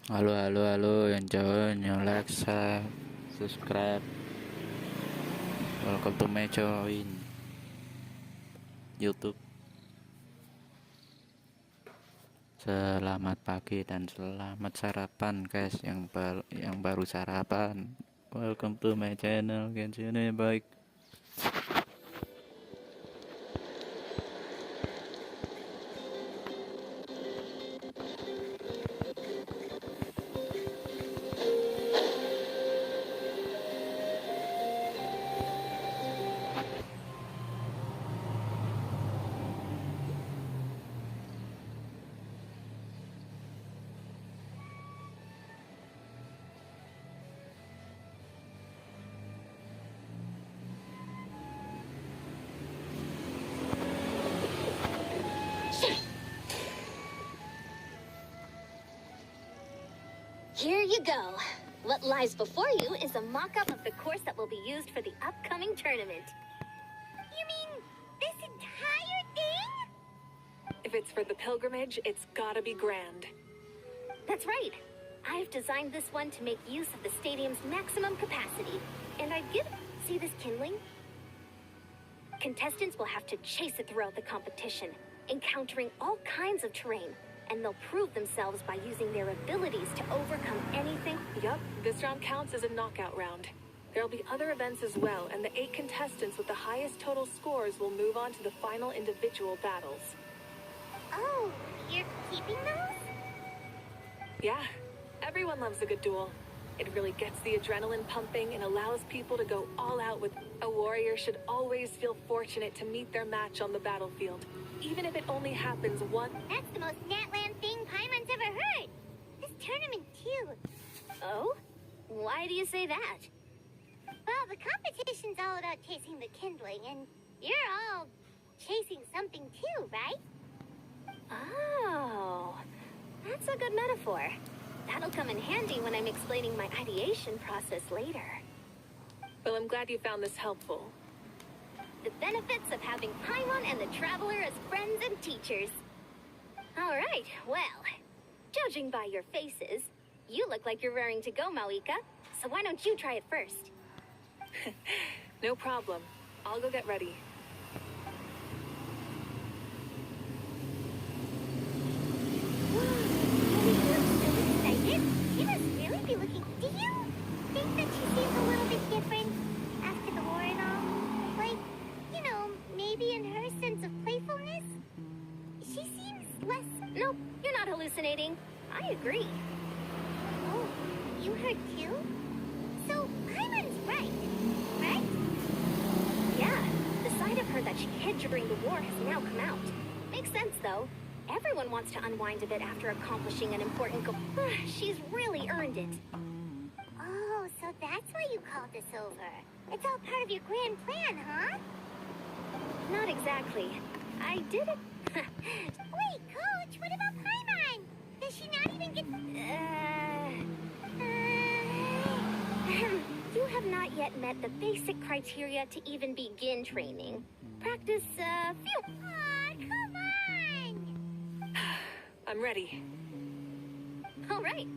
Halo yang join, yang like, subscribe. Welcome to my join YouTube. Selamat pagi dan selamat sarapan guys yang baru sarapan. Welcome to my channel GENSHIN baik. Here you go. What lies before you is a mock-up of the course that will be used for the upcoming tournament. You mean this entire thing? If it's for the pilgrimage, it's gotta be grand. That's right. I've designed this one to make use of the stadium's maximum capacity. And I've given... See this kindling? Contestants will have to chase it throughout the competition, encountering all kinds of terrain. And they'll prove themselves by using their abilities to overcome anything. Yup, this round counts as a knockout round. There'll be other events as well, and the 8 contestants with the highest total scores will move on to the final individual battles. Oh, you're keeping those? Yeah, everyone loves a good duel. It really gets the adrenaline pumping and allows people to go all out with... A warrior should always feel fortunate to meet their match on the battlefield, even if it only happens once. That's the most Natland thing Paimon's ever heard. This tournament, too. Oh? Why do you say that? Well, the competition's all about chasing the kindling, and you're all chasing something, too, right? Oh, that's a good metaphor. That'll come in handy when I'm explaining my ideation process later. Well, I'm glad you found this helpful. The benefits of having Paimon and the Traveler as friends and teachers. All right, well, judging by your faces, you look like you're raring to go, Mawika. So why don't you try it first? No problem. I'll go get ready. She must really be looking... Do you think that she seems a little bit different after the war and all? Like, you know, maybe in her sense of playfulness? She seems less... Nope, you're not hallucinating. I agree. Oh, you heard too? So, Paimon's right? Yeah, the side of her that she hid during the war has now come out. Makes sense, though. Everyone wants to unwind a bit after accomplishing an important goal. She's really earned it. Oh, so that's why you called this over. It's all part of your grand plan, huh? Not exactly. I did it... Wait, Coach, what about Paimon? Does she not even get... You have not yet met the basic criteria to even begin training. Practice, phew. Aw, come on! I'm ready. All right.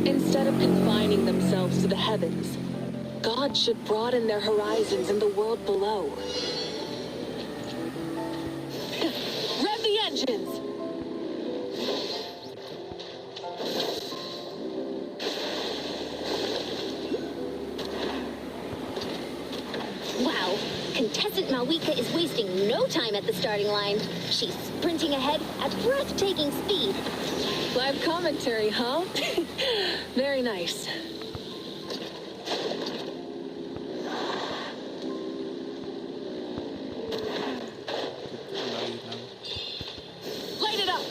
Instead of confining themselves to the heavens, God should broaden their horizons in the world below. Rev the engines! Wow, contestant Mawika is wasting no time at the starting line. She's sprinting ahead at breathtaking speed. Live commentary, huh? Very nice. Light it up!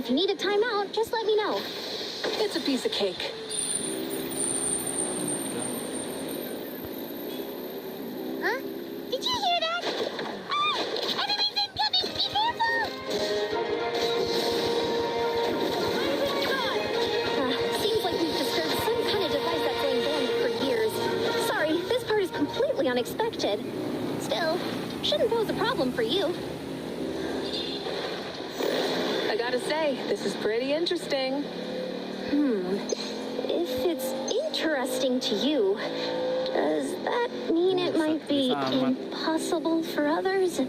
If you need a timeout, just let me know. It's a piece of cake. Huh? Did you hear that? Ah! Enemies incoming! Be careful! Seems like we've disturbed some kind of device that's lain dormant for years. Sorry, this part is completely unexpected. Still, shouldn't pose a problem for you. I gotta say, this is pretty interesting. If it's interesting to you, does that mean it might be impossible for others?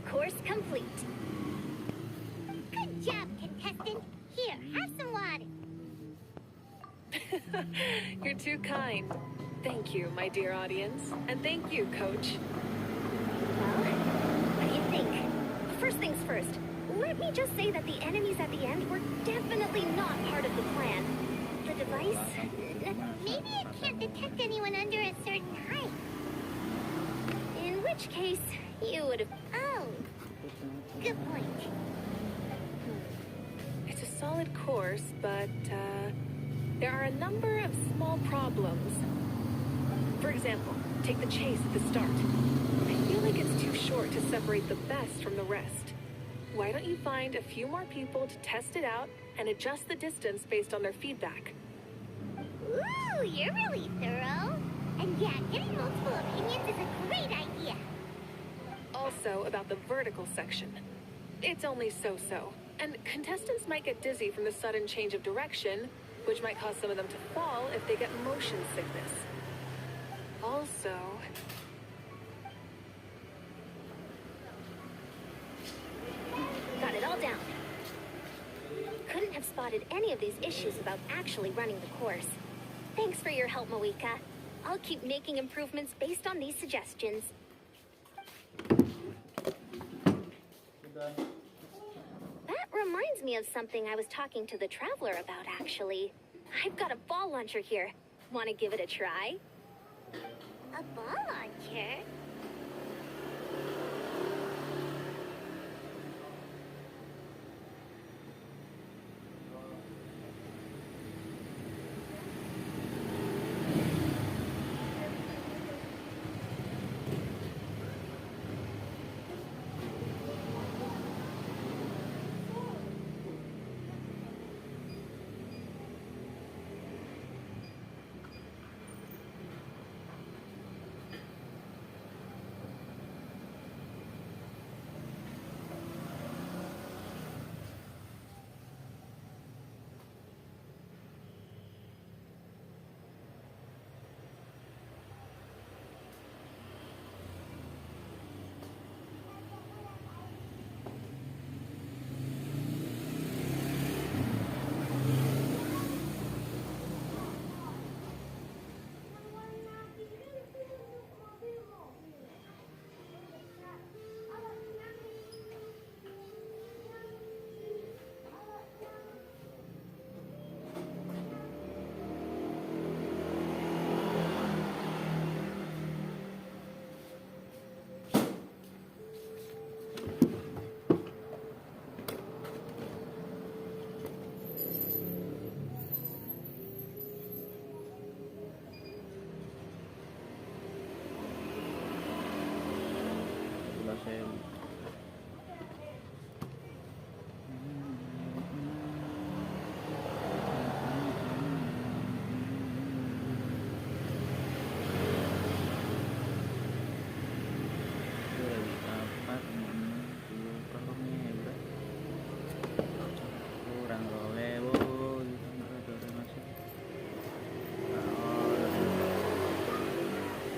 Course complete. Good job, contestant. Here, have some water. You're too kind. Thank you, my dear audience. And thank you, Coach. Well, what do you think? First things first, let me just say that the enemies at the end were definitely not part of the plan. The device, maybe it can't detect anyone under a certain height. In which case, you would have... Oh, good point. It's a solid course, but, there are a number of small problems. For example, take the chase at the start. I feel like it's too short to separate the best from the rest. Why don't you find a few more people to test it out and adjust the distance based on their feedback? Ooh, you're really thorough. And yeah, getting multiple opinions is a great idea. Also, about the vertical section. It's only so-so, and contestants might get dizzy from the sudden change of direction, which might cause some of them to fall if they get motion sickness. Also... Got it all down. Couldn't have spotted any of these issues without actually running the course. Thanks for your help, Moika. I'll keep making improvements based on these suggestions. That reminds me of something I was talking to the Traveler about, actually. I've got a ball launcher here. Want to give it a try? A ball launcher?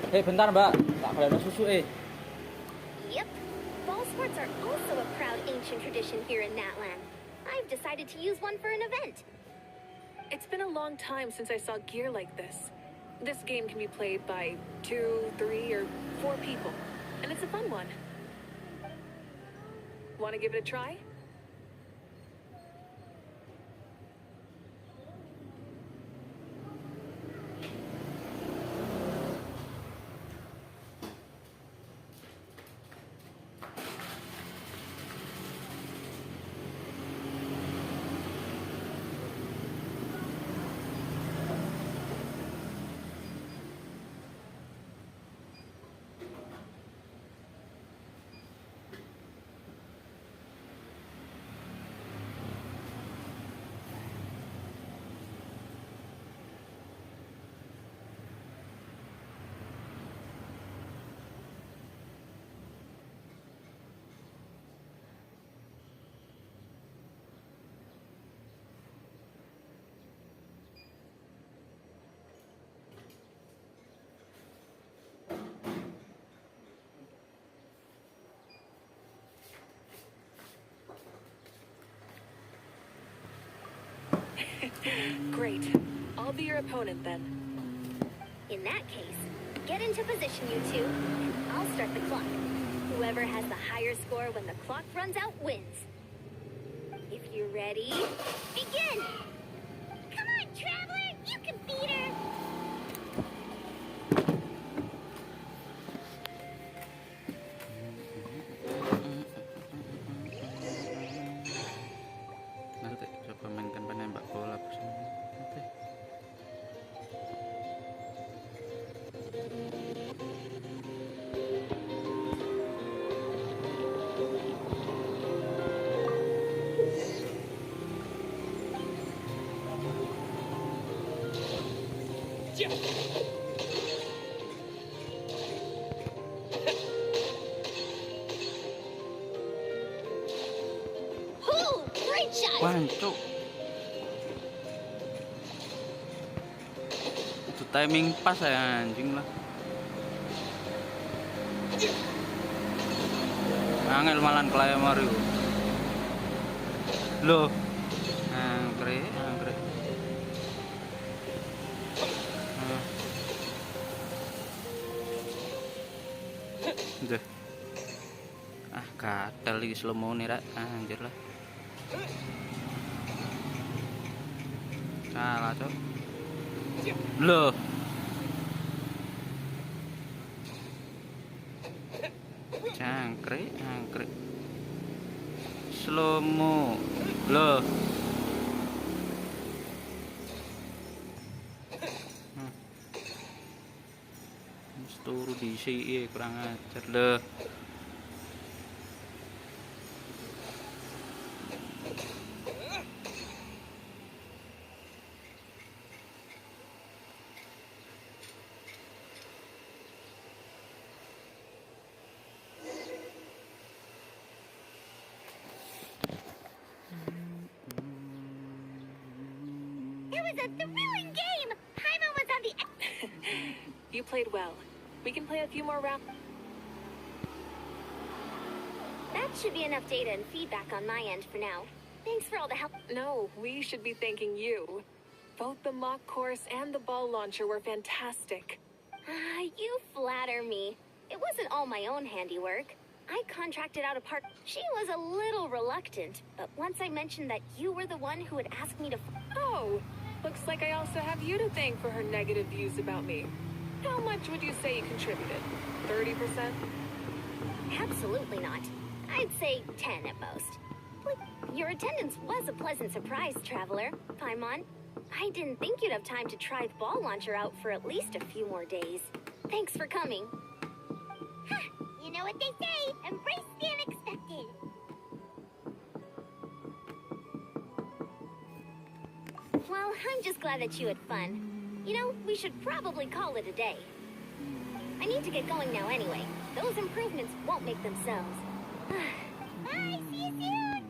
Hei, bentar mbak, tak kelihatan susu Yep. Ball sports are also a proud ancient tradition here in Natlan. I've decided to use one for an event. It's been a long time since I saw gear like this. This game can be played by 2, 3, or 4 people, and it's a fun one. Want to give it a try? Great. I'll be your opponent then. In that case, get into position, you two. I'll start the clock. Whoever has the higher score when the clock runs out wins. If you're ready, begin! Come on, Traveler! You can beat her! Nanti coba mainkan penembak bola bersama. Nanti. Ooh, great shot! Wancuk. Itu timing pas ya anjing lah. Angel malan Claymore itu. Loh. Anggrek. Udah. Gatel lagi slow mo nih, Rak. Anjir lah. Salah, Cok. Loh. Jangkrik. Slow mo. Loh. Turu di sini kurang ajar loh. It was a thrilling game! Paimon was on the... You played well. We can play a few more rounds. That should be enough data and feedback on my end for now. Thanks for all the help. No, we should be thanking you. Both the mock course and the ball launcher were fantastic. You flatter me. It wasn't all my own handiwork. I contracted out a part. She was a little reluctant, but once I mentioned that you were the one who had asked me to... Oh, looks like I also have you to thank for her negative views about me. How much would you say you contributed? 30%? Absolutely not. I'd say 10 at most. But your attendance was a pleasant surprise, Traveler. Paimon, I didn't think you'd have time to try the ball launcher out for at least a few more days. Thanks for coming. You know what they say, embrace the unexpected. Well, I'm just glad that you had fun. You know, we should probably call it a day. I need to get going now anyway. Those improvements won't make themselves. Bye, see you soon!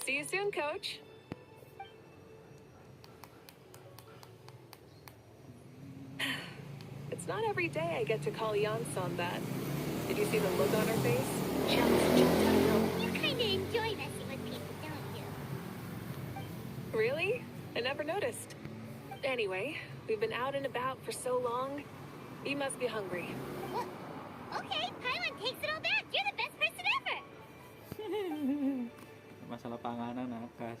See you soon, Coach. It's not every day I get to call Yansan that. Did you see the look on her face? You kinda enjoy messing with people, don't you? Really? I never noticed. Anyway, we've been out and about for so long. You must be hungry. What? Okay, Paimon takes it all back. You're the best person ever. Masalah panganan akas.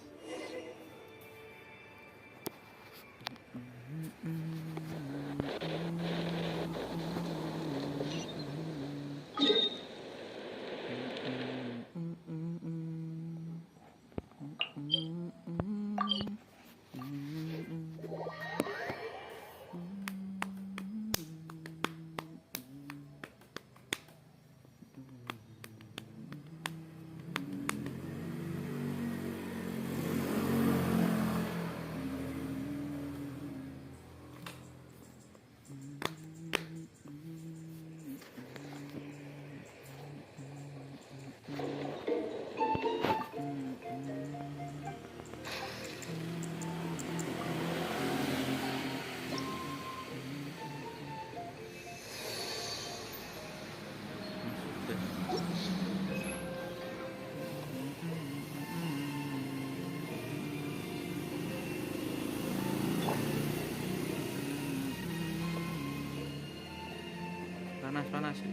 panas-panas sih.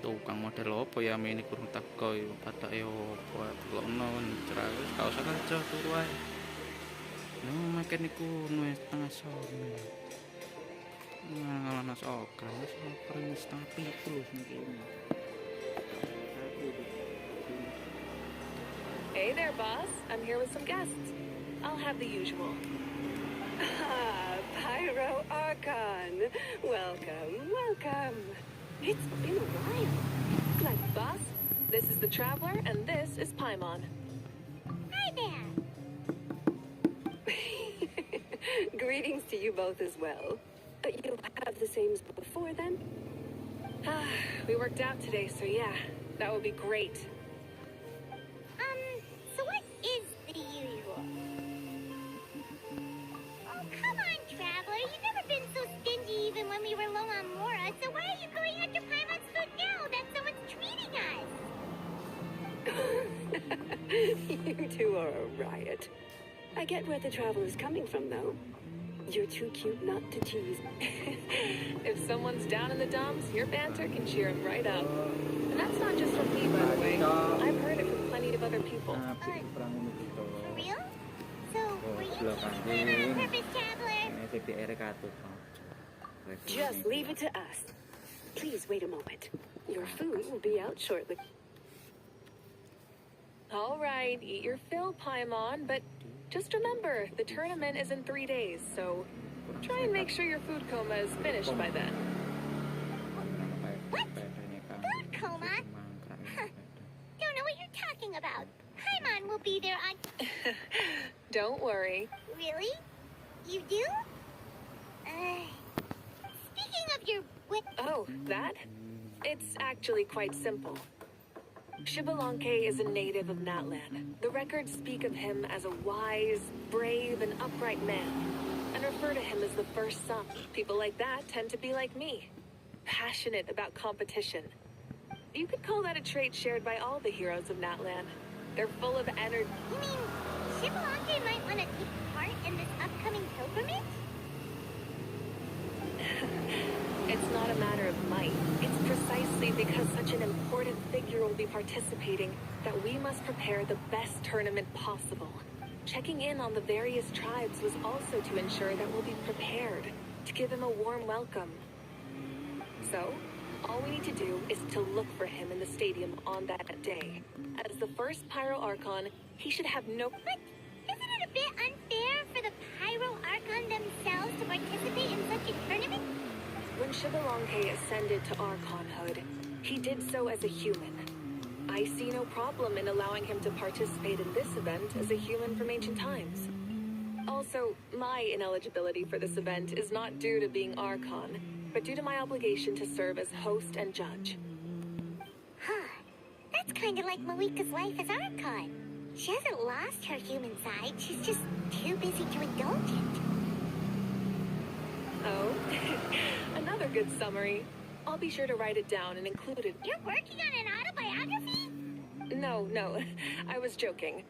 Tukang model apa ya ini kurang teko yo patok yo apa delokno cerah wis gak usah kerja turu ae. No makan iku setengah sore. Ngalah nas okra setengah pitu lho sing kene. Hey there, boss. I'm here with some guests. I'll have the usual. Ah, Pyro Archon. Welcome, welcome. It's been a while. Like boss, this is the Traveler, and this is Paimon. Hi there. Greetings to you both as well. You'll have the same as before then? We worked out today, so yeah, that would be great. So what is the usual? Oh, come on, Traveler. You've never been so stingy even when we were low on Mora, so why are you going after Paimon's food now that someone's treating us? You two are a riot. I get where the Traveler's coming from, though. You're too cute not to tease. If someone's down in the dumps, your banter can cheer him right up. And that's not just from me, by the way. I've heard it from plenty of other people. For real? So, were you teasing Paimon on purpose, Traveler? Just leave it to us. Please wait a moment. Your food will be out shortly. All right, eat your fill, Paimon, but just remember, the tournament is in 3 days, so try and make sure your food coma is finished by then. What? Food coma? Huh. Don't know what you're talking about. Paimon will be there on... Don't worry. Really? You do? Speaking of your... Oh, that? It's actually quite simple. Shibalanke is a native of Natlan. The records speak of him as a wise, brave, and upright man, and refer to him as the first son. People like that tend to be like me, passionate about competition. You could call that a trait shared by all the heroes of Natlan. They're full of energy. You mean Shibalanke might want to take part in this upcoming pilgrimage? It's not a matter of might. It's precisely because such an important figure will be participating that we must prepare the best tournament possible. Checking in on the various tribes was also to ensure that we'll be prepared to give him a warm welcome. So, all we need to do is to look for him in the stadium on that day. As the first Pyro Archon, he should have no... But isn't it a bit unfair for the Pyro Archon themselves to participate in such a tournament? When Shibalanke ascended to Archonhood, he did so as a human. I see no problem in allowing him to participate in this event as a human from ancient times. Also, my ineligibility for this event is not due to being Archon, but due to my obligation to serve as host and judge. Huh. That's kind of like Malika's life as Archon. She hasn't lost her human side, she's just too busy to indulge it. Oh, another good summary. I'll be sure to write it down and include it. You're working on an autobiography? No, I was joking.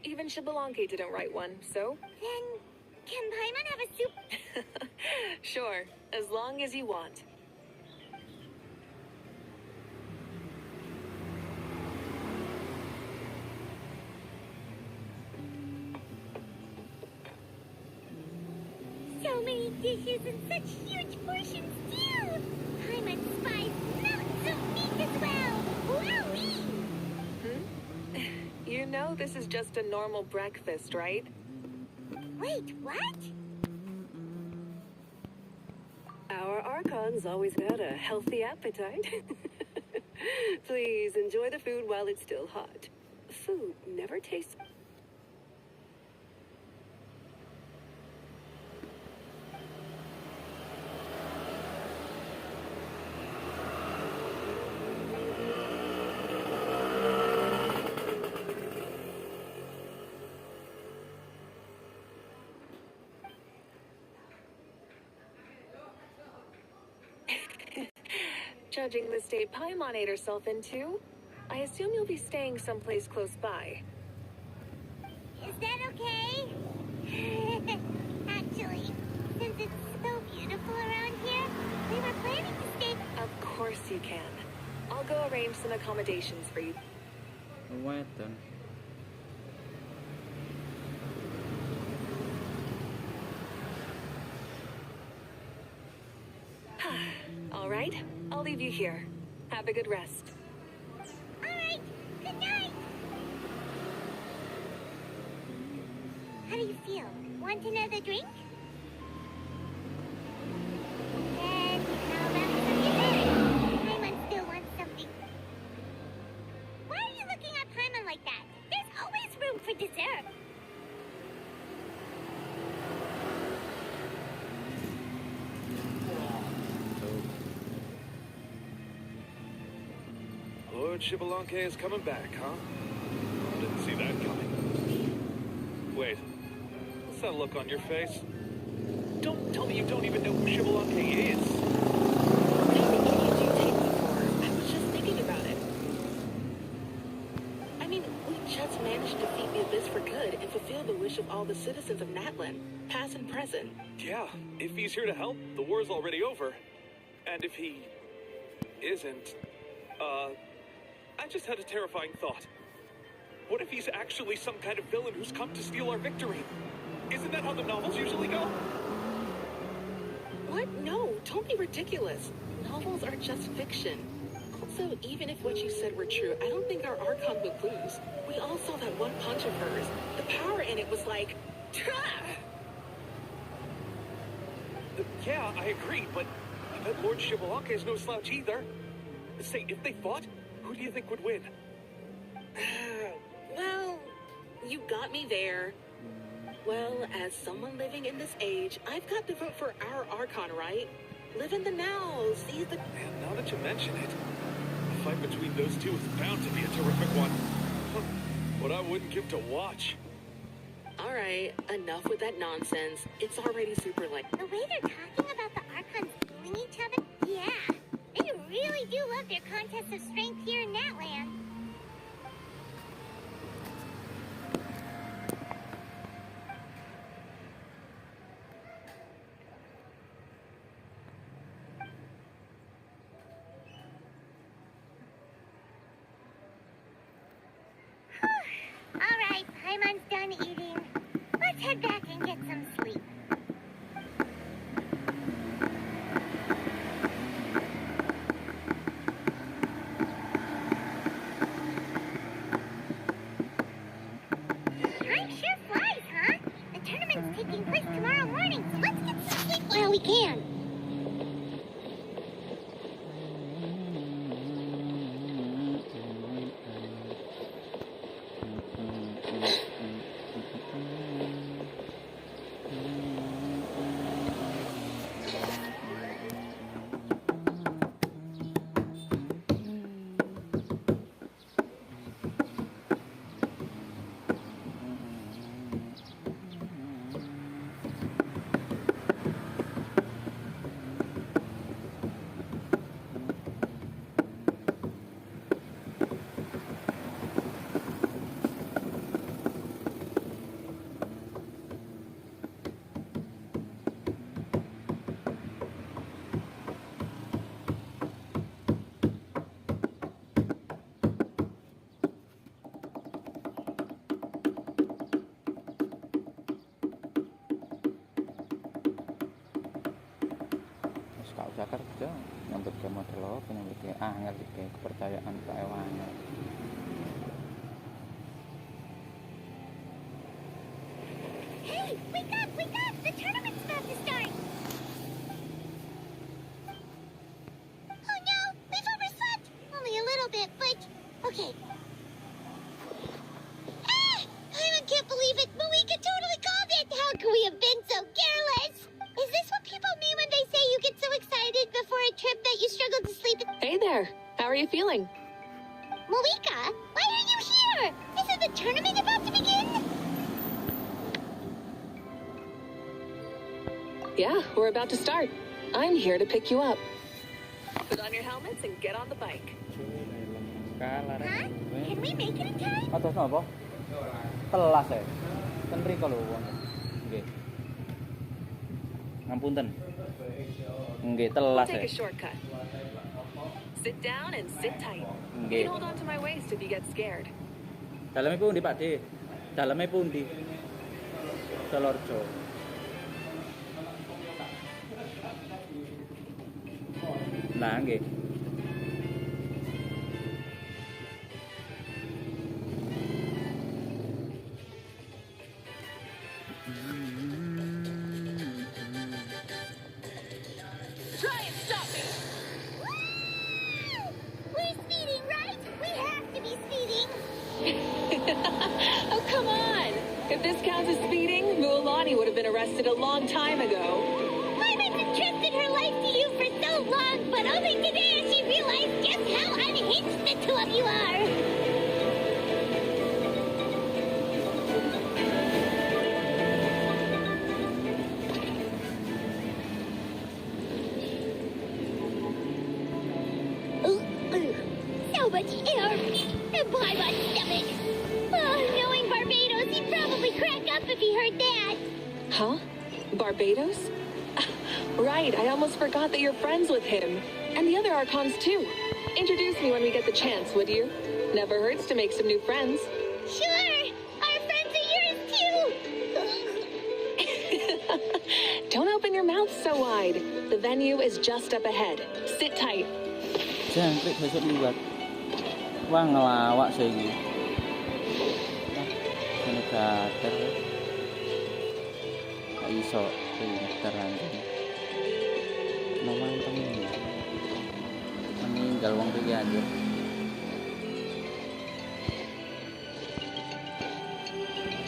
Even Shibalanke didn't write one, so... Then, can Paimon have a soup? Sure, as long as you want. So many dishes and such huge portions too! Paimon spies mountains of meat as well! Wowee! You know this is just a normal breakfast, right? Wait, what? Our Archon's always had a healthy appetite. Please enjoy the food while it's still hot. Food never tastes... Judging the state Paimon ate herself into, I assume you'll be staying someplace close by. Is that okay? Actually, since it's so beautiful around here, we were planning to stay. Of course you can. I'll go arrange some accommodations for you. What then? All right, I'll leave you here. Have a good rest. All right, good night. How do you feel? Want another drink? And how about some dessert? Paimon still wants something. Why are you looking at Paimon like that? There's always room for dessert. Lord Shibalanke is coming back, huh? Didn't see that coming. Wait, what's that look on your face? Don't tell me you don't even know who Shibalanke is. What idiot you take me for? I was just thinking about it. I mean, we just managed to defeat the Abyss for good and fulfill the wish of all the citizens of Natlan, past and present. Yeah, if he's here to help, the war's already over. And if he isn't, I just had a terrifying thought. What if he's actually some kind of villain who's come to steal our victory? Isn't that how the novels usually go? What? No, don't be ridiculous. Novels are just fiction. Also, even if what you said were true, I don't think our Archon would lose. We all saw that one punch of hers. The power in it was like... Yeah, I agree, but I bet Lord Shibalanke is no slouch either. Say, if they fought, who do you think would win? Well, you got me there. Well, as someone living in this age, I've got to vote for our Archon, right? Live in the now, see the... Man, now that you mention it, the fight between those two is bound to be a terrific one. What I wouldn't give to watch. All right, enough with that nonsense. It's already super late. The way they're talking about the Archons killing each other, yeah. They really do love their contests of strength here in Natlan. All right, Paimon's done eating. Let's head back and get some sleep. Time sure flies, huh? The tournament's taking place tomorrow morning, so let's get some sleep while we can. Gak usah kerja, nyambut ke model apa, nyambut ke angel, ke kepercayaan keewangan. Hey, wake up, wake up! The tournament's about to start! Oh no, we've overslept! Only a little bit, but... okay. Ah! I can't believe it! Malika totally called it! How could we have been so careless? Is this what people mean when they say you get so excited before a trip that you struggle to sleep? Hey there. How are you feeling? Malika, why are you here? Isn't the tournament about to begin? Yeah, we're about to start. I'm here to pick you up. Put on your helmets and get on the bike. Kalah Huh? rek. Can we make it in time? Atus napa? Telas ya. Ten riko lho wong. Nggih. Ngapunten. Nggih, We'll telas take ya. a shortcut. Sit down and sit tight. You Nggih. can hold on to my waist if you get scared. Daleme pundi, Pak De? Daleme pundi? Selorjo. Nah, nggih. Try and stop me! We're speeding, right? We have to be speeding. Oh, come on! If this counts as speeding, Mualani would have been arrested a long time ago. Mama's entrusted her life to you for so long, but only today has she realized just how unhinged the two of you are. So much air and my stomach. Oh, knowing Barbados, he'd probably crack up if he heard that. Huh? Barbados? Right, I almost forgot that you're friends with him. And the other Archons, too. Introduce me when we get the chance, would you? Never hurts to make some new friends. Sure, our friends are yours too. Don't open your mouth so wide. The venue is just up ahead. Sit tight. Jangkrik besok liwat. Wah ngelawak saya ini. Ini gater. Gak iso pinter anjing. Mau manteng ini. Meninggal wong iki anjir.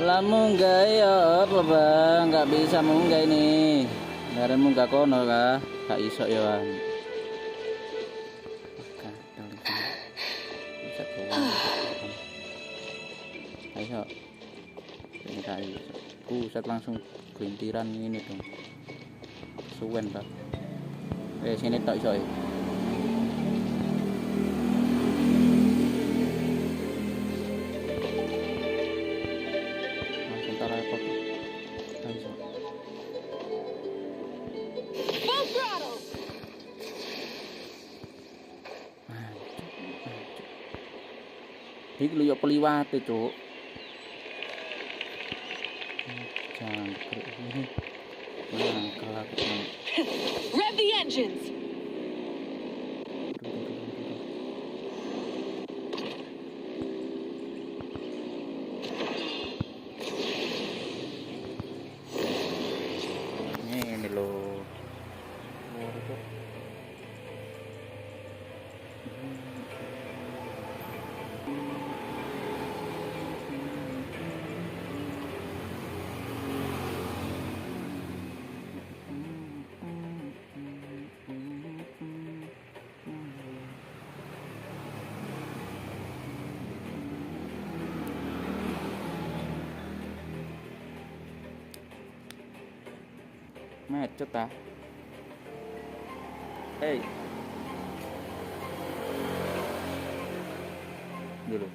Lah munggah ya apa Bang? Gak bisa munggah ini. Ngaren munggah kono kah? Gak iso ya. Ayo, ini tadi pusat langsung gerintiran ini dong, suwen pak. Sini tak iso. Langsung tak repot. Iso. Full throttle. Iki lho yo peliwate, Cuk. Jangkrik ini. Mangkel aku. Rev the engines. Ini lho. Macet ah. Hey. Dulu.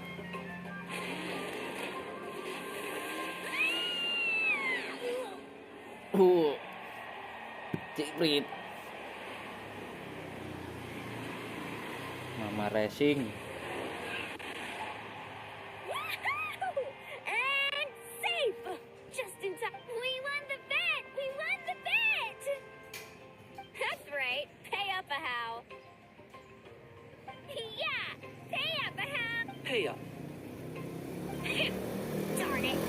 Ciprit. Mama racing. And safe! Just in time. We won the bet! We won the bet! That's right. Pay up a how. Yeah! Pay up a how! Pay up. Darn it.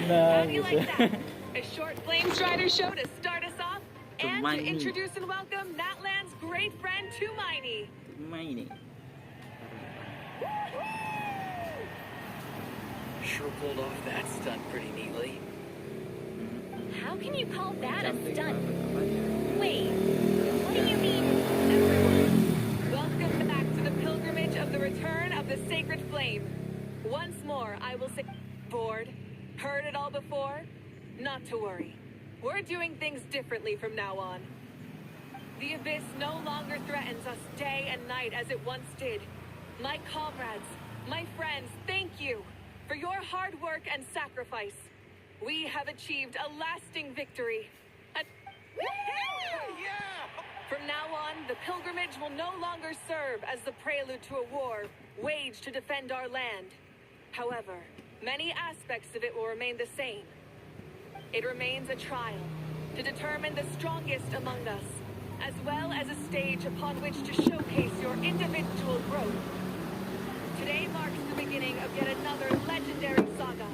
How do you like that? A short flame strider show to start us off, and to Hermione. introduce and welcome Natlan's great friend Tumaini. Main. Sure pulled off that stunt pretty neatly. How can you call that a stunt? Wait, what do you mean? Everyone, welcome back to the pilgrimage of the return of the sacred flame. Once more, I will say, bored? Heard it all before? Not to worry. We're doing things differently from now on. The abyss no longer threatens us day and night as it once did. My comrades, my friends, thank you for your hard work and sacrifice. We have achieved a lasting victory. From now on, the pilgrimage will no longer serve as the prelude to a war waged to defend our land. However, many aspects of it will remain the same. It remains a trial to determine the strongest among us, as well as a stage upon which to showcase your individual growth. Today marks the beginning of yet another legendary saga,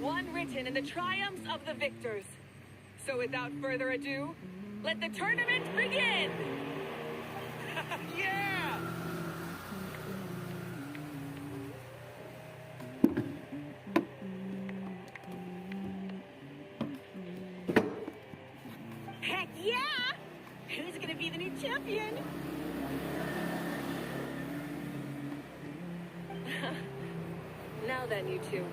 one written in the triumphs of the victors. So without further ado, let the tournament begin! Yeah! Heck yeah! Who's gonna be the new champion? Now then, you two.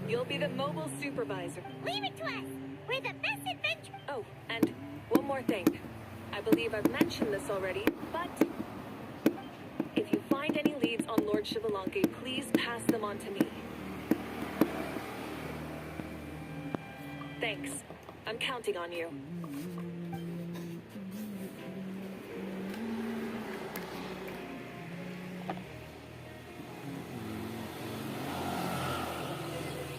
You'll be the mobile supervisor. Leave it to us. We're the best adventure. Oh, and one more thing. I believe I've mentioned this already, but if you find any leads on Lord Shivalanke, please pass them on to me. Thanks. I'm counting on you.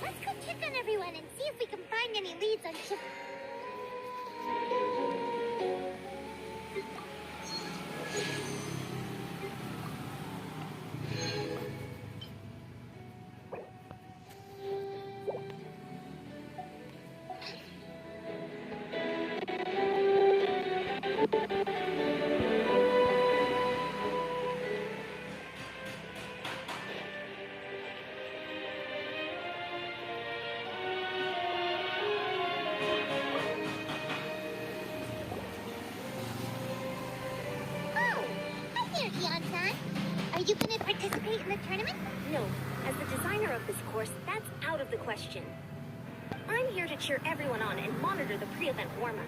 Let's go check on everyone and see if we can find any leads on ship. Are you going to participate in the tournament? No. As the designer of this course, that's out of the question. I'm here to cheer everyone on and monitor the pre-event warm-up.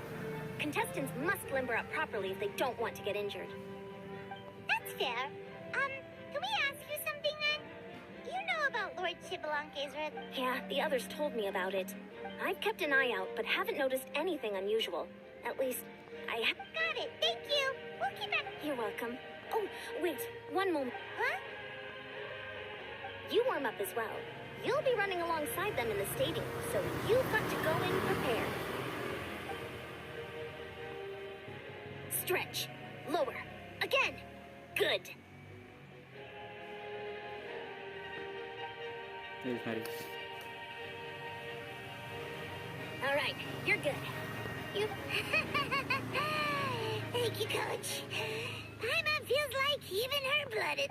Contestants must limber up properly if they don't want to get injured. That's fair. Can we ask you something then? You know about Lord Shivalanke's Yeah, the others told me about it. I've kept an eye out, but haven't noticed anything unusual. At least, I have... Got it. Thank you. We'll keep it. You're welcome. Oh, wait. One moment. Huh? You warm up as well. You'll be running alongside them in the stadium, so you've got to go in prepared. Stretch. Lower. Again. Good. Yes, Mary. All right, you're good. You... Thank you, Coach. Paimon feels like even her-blooded.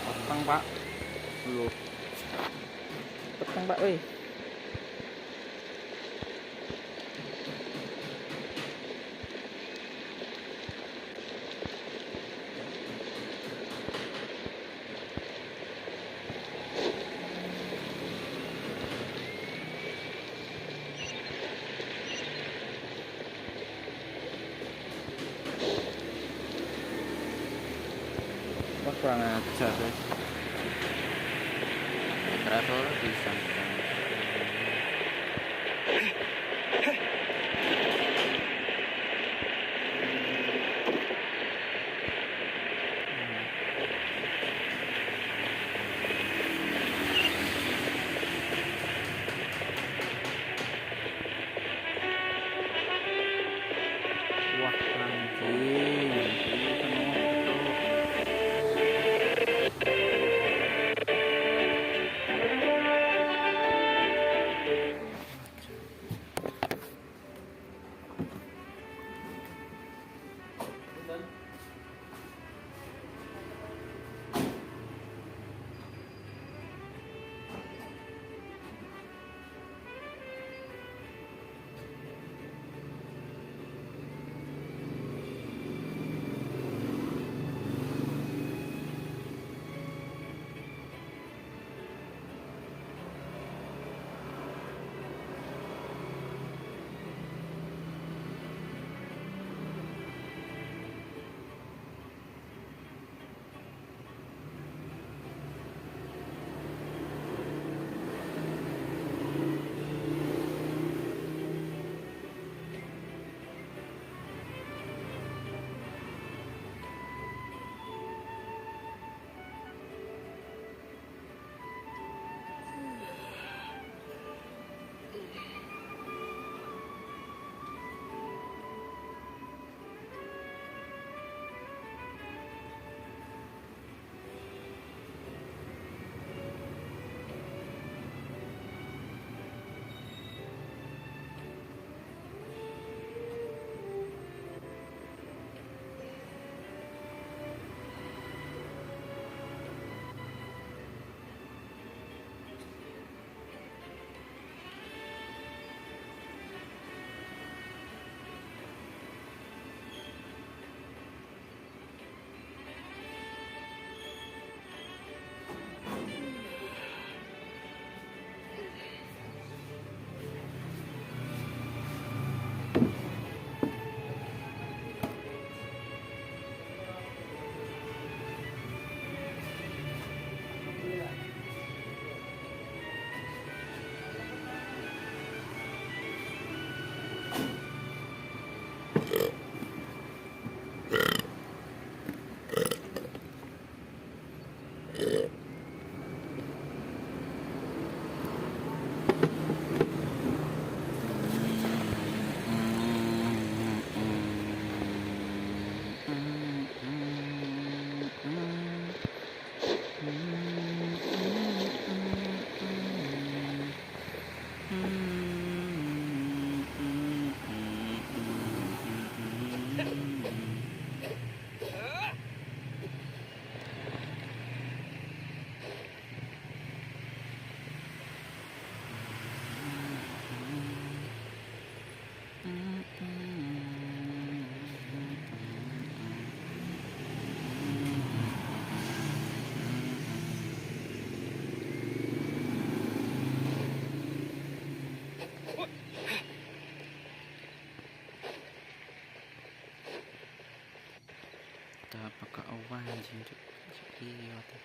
Petang, Pak. Dulu. Petang, Pak, weh. Wah, kurang ajar, guys. Travel bisa. Wah, anjing. Gak uang anjing cuk. Iya tuh.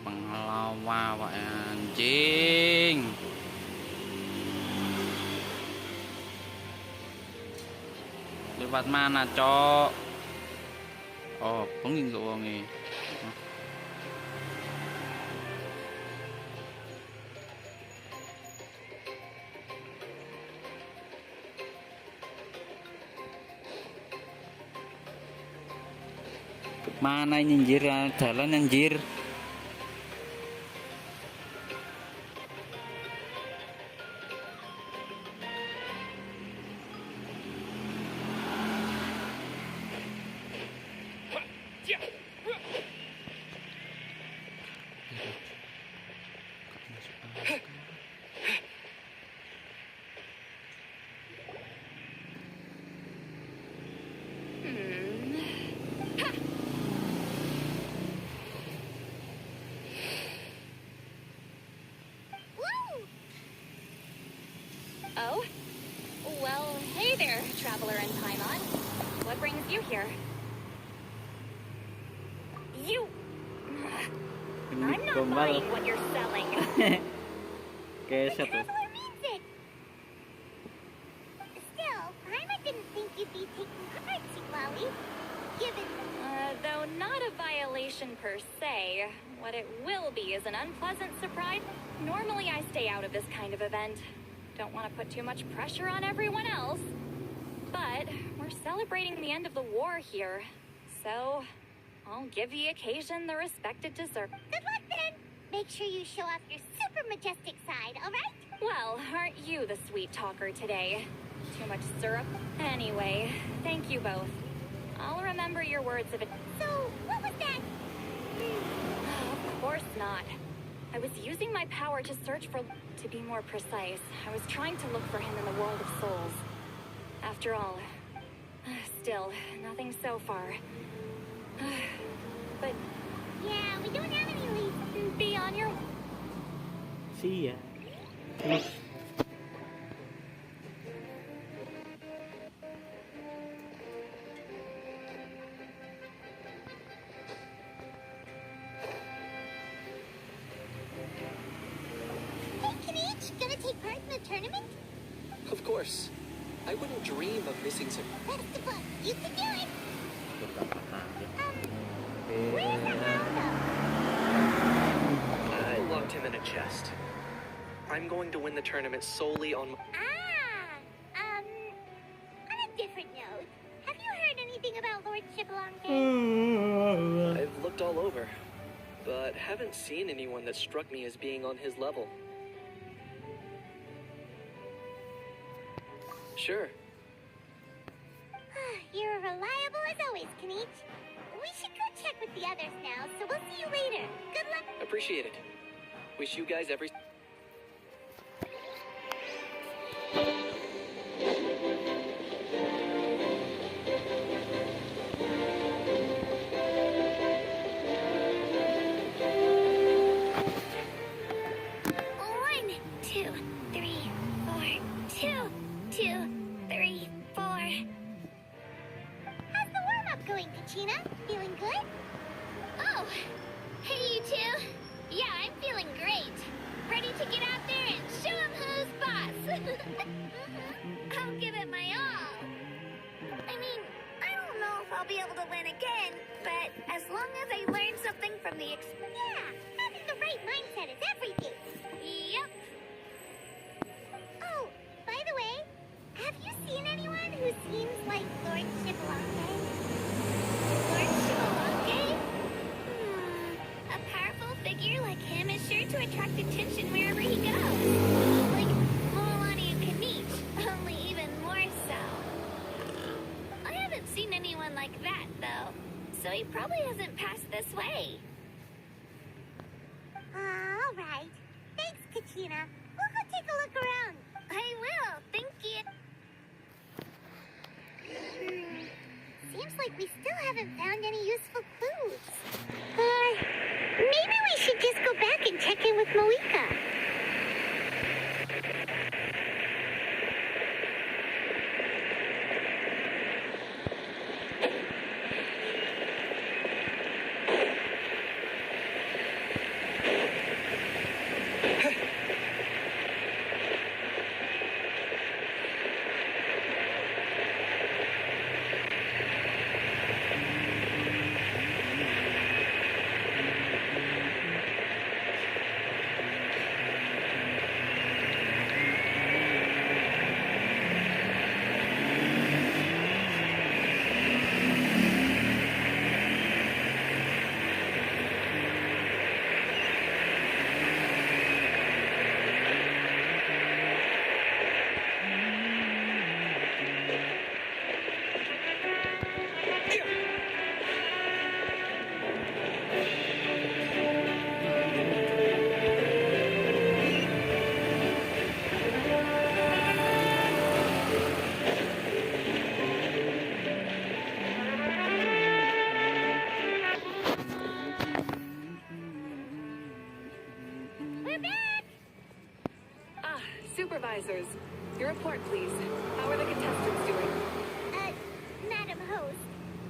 Penglawa Pak anjing. Lewat mana, Cok? Oh, bengi kok wonge. Mana ini anjir, jalan anjir. Oh? Well, hey there, traveler in Paimon. What brings you here? You... I'm not buying what you're selling. Keset tuh. Traveler means it. Still, Paimon didn't think you'd be taking part, Lolly. Given... Though not a violation per se, what it will be is an unpleasant surprise. Normally I stay out of this kind of event. Don't want to put too much pressure on everyone else. But we're celebrating the end of the war here, so I'll give the occasion the respect it deserves. Good luck then. Make sure you show off your super majestic side, all right? Well, aren't you the sweet talker today? Too much syrup? Anyway, thank you both. I'll remember your words if it... So, what was that? Of course not. I was using my power to search for... To be more precise, I was trying to look for him in the world of souls. After all, still, nothing so far. But... Yeah, we don't have any leads. Be on your... See ya. Gonna take part in the tournament? Of course. I wouldn't dream of missing some. That's the book. You can do it. Where's the hound? I locked him in a chest. I'm going to win the tournament solely on. On a different note, have you heard anything about Lord Shibalonke? I've looked all over, but haven't seen anyone that struck me as being on his level. Sure. You're reliable as always, Kanich. We should go check with the others now, so we'll see you later. Good luck. Appreciate it. Wish you guys every... Feeling good? Oh, hey you two. Yeah, I'm feeling great. Ready to get out there and show 'em who's boss. I'll give it my all. I mean, I don't know if I'll be able to win again, but as long as I learn something from the Yeah, having the right mindset is everything. Yep. Oh, by the way, have you like him is sure to attract attention wherever he goes. Like Milani and Kanich, only even more so. I haven't seen anyone like that, though, so he probably hasn't passed this way. All right. Thanks, Kachina. We'll go take a look around. I will. Thank you. Seems like we still haven't found any useful clues. Maybe we should just go back and check in with Moika. Supervisors, your report, please. How are the contestants doing? Madam Host,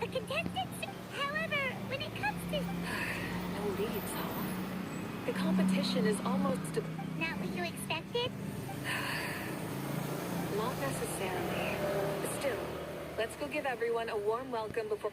the contestants, however, when it comes to... No leads, huh? The competition is almost... Not what you expected? Not necessarily. Still, let's go give everyone a warm welcome before...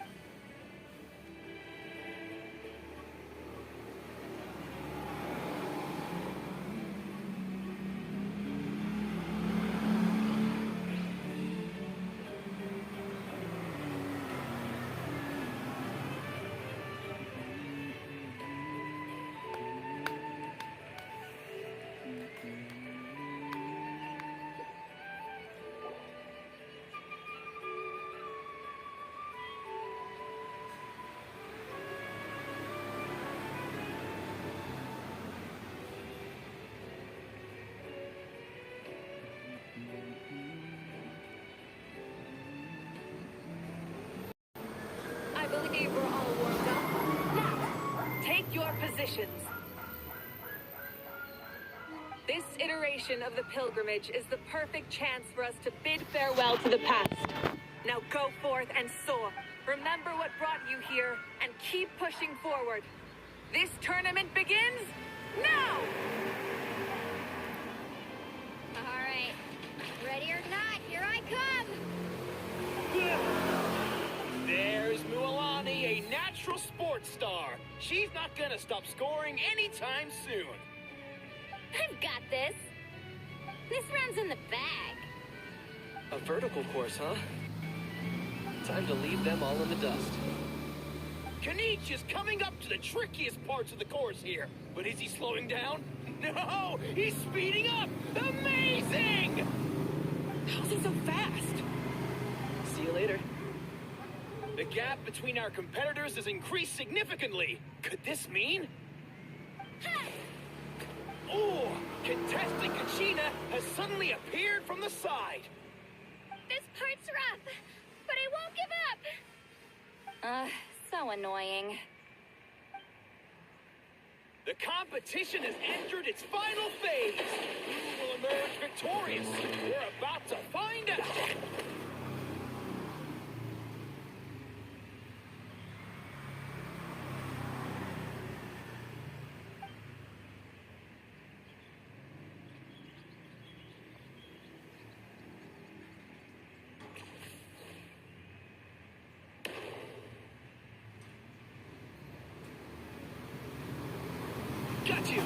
I believe we're all warmed up. Now, take your positions. This iteration of the pilgrimage is the perfect chance for us to bid farewell to the past. Now go forth and soar. Remember what brought you here, and keep pushing forward. This tournament begins now! All right. Ready or not, here I come! There's Mualani, a natural sports star. She's not gonna stop scoring anytime soon. I've got this. This runs in the bag. A vertical course, huh? Time to leave them all in the dust. Kanich is coming up to the trickiest parts of the course here. But is he slowing down? No! He's speeding up! Amazing! How's he so fast? See you later. The gap between our competitors has increased significantly. Could this mean? Oh! Contestant Kachina has suddenly appeared from the side. This part's rough, but I won't give up. So annoying. The competition has entered its final phase. Who will emerge victorious? We're about to find out. Got you!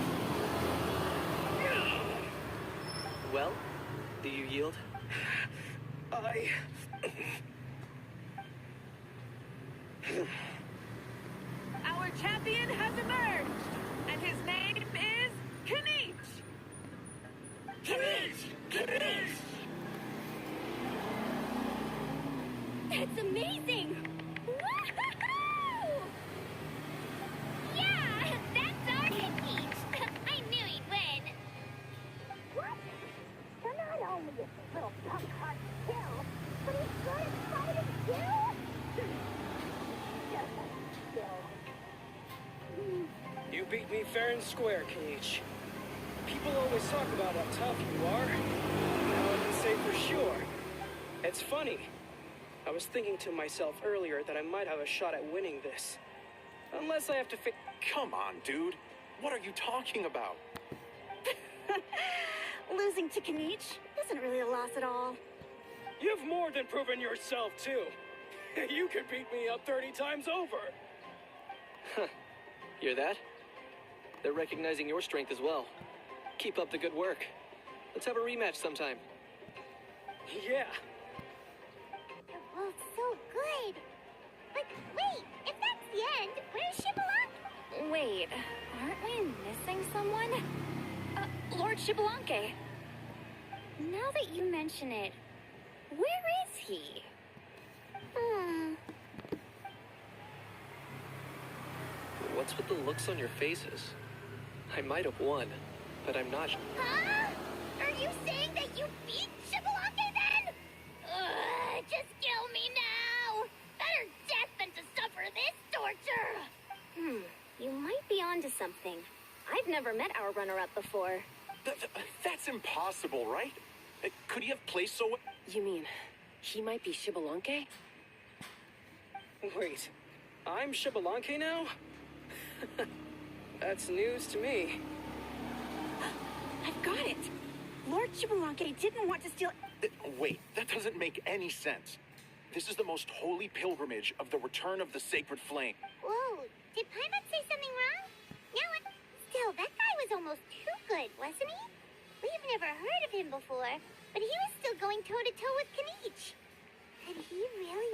Well, do you yield? Our champion has emerged, and his name That's amazing! Woohoo! Yeah, that's our Peach. I knew he'd win. What? So not only is this little punk hard to kill, but he's good at fighting too? You beat me fair and square, Kenichi. People always talk about how tough you are. Now I can say for sure. It's funny. I was thinking to myself earlier that I might have a shot at winning this. Unless I have to Come on, dude. What are you talking about? Losing to Kenichi isn't really a loss at all. You've more than proven yourself, too. You could beat me up 30 times over. Huh. Hear that? They're recognizing your strength as well. Keep up the good work. Let's have a rematch sometime. Yeah. Oh, so good. But wait, if that's the end, where's Shibalak? Wait, aren't we missing someone? Lord Shibalanke. Now that you mention it, where is he? What's with the looks on your faces? I might have won, but I'm not. Huh? Are you saying that you beat Shibalake then? Just kill me now! Better death than to suffer this torture! You might be onto something. I've never met our runner-up before. That's impossible, right? Could he have placed so well? You mean, he might be Shibalanke? Wait, I'm Shibalanke now? That's news to me. I've got it! Lord Shibalanke didn't want to steal... Wait, that doesn't make any sense. This is the most holy pilgrimage of the return of the sacred flame. Whoa, did Paimon say something wrong? No, still, that guy was almost too good, wasn't he? We've never heard of him before, but he was still going toe-to-toe with Kenichi. Could he really...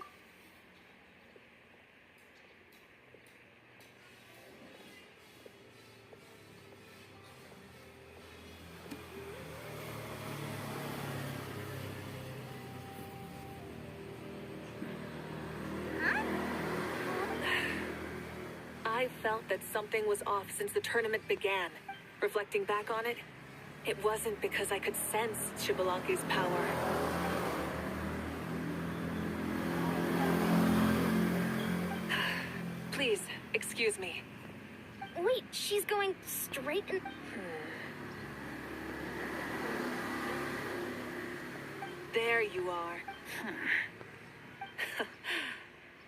I felt that something was off since the tournament began. Reflecting back on it, it wasn't because I could sense Shibalanke's power. Please, excuse me. Wait, she's going straight in... There you are.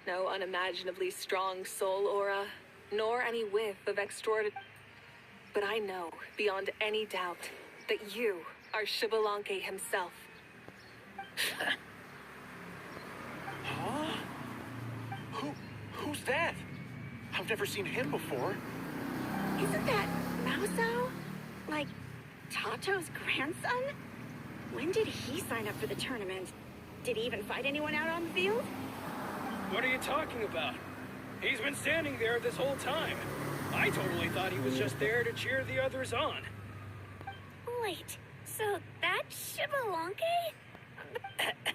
No unimaginably strong soul aura, nor any whiff of extraordinary... But I know, beyond any doubt, that you are Shibalanke himself. Huh? Who's that? I've never seen him before. Isn't that Mausao? Like, Tato's grandson? When did he sign up for the tournament? Did he even fight anyone out on the field? What are you talking about? He's been standing there this whole time. I totally thought he was just there to cheer the others on. Wait, so that's Shibalanke?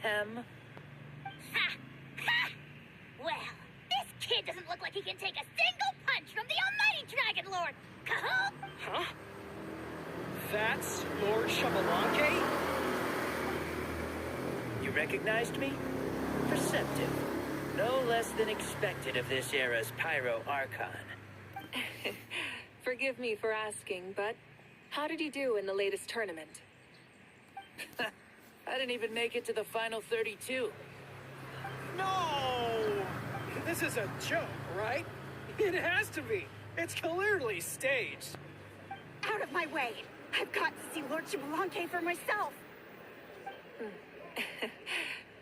Ha! Ha! Well, this kid doesn't look like he can take a single punch from the almighty Dragon Lord! Cahoot! Huh? That's Lord Shibalanke? You recognized me? Perceptive. No less than expected of this era's Pyro Archon. Forgive me for asking, but how did you do in the latest tournament? I didn't even make it to the final 32. No! This is a joke, right? It has to be. It's clearly staged. Out of my way! I've got to see Lord Shibalanke for myself!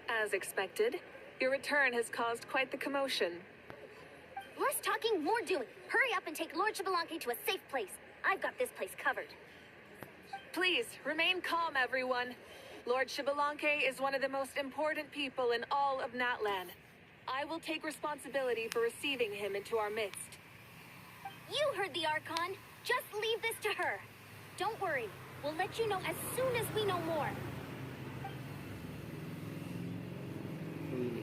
As expected, your return has caused quite the commotion. Less talking, more doing. Hurry up and take Lord Shibalanke to a safe place. I've got this place covered. Please, remain calm, everyone. Lord Shibalanke is one of the most important people in all of Natlan. I will take responsibility for receiving him into our midst. You heard the Archon. Just leave this to her. Don't worry. We'll let you know as soon as we know more. Wih,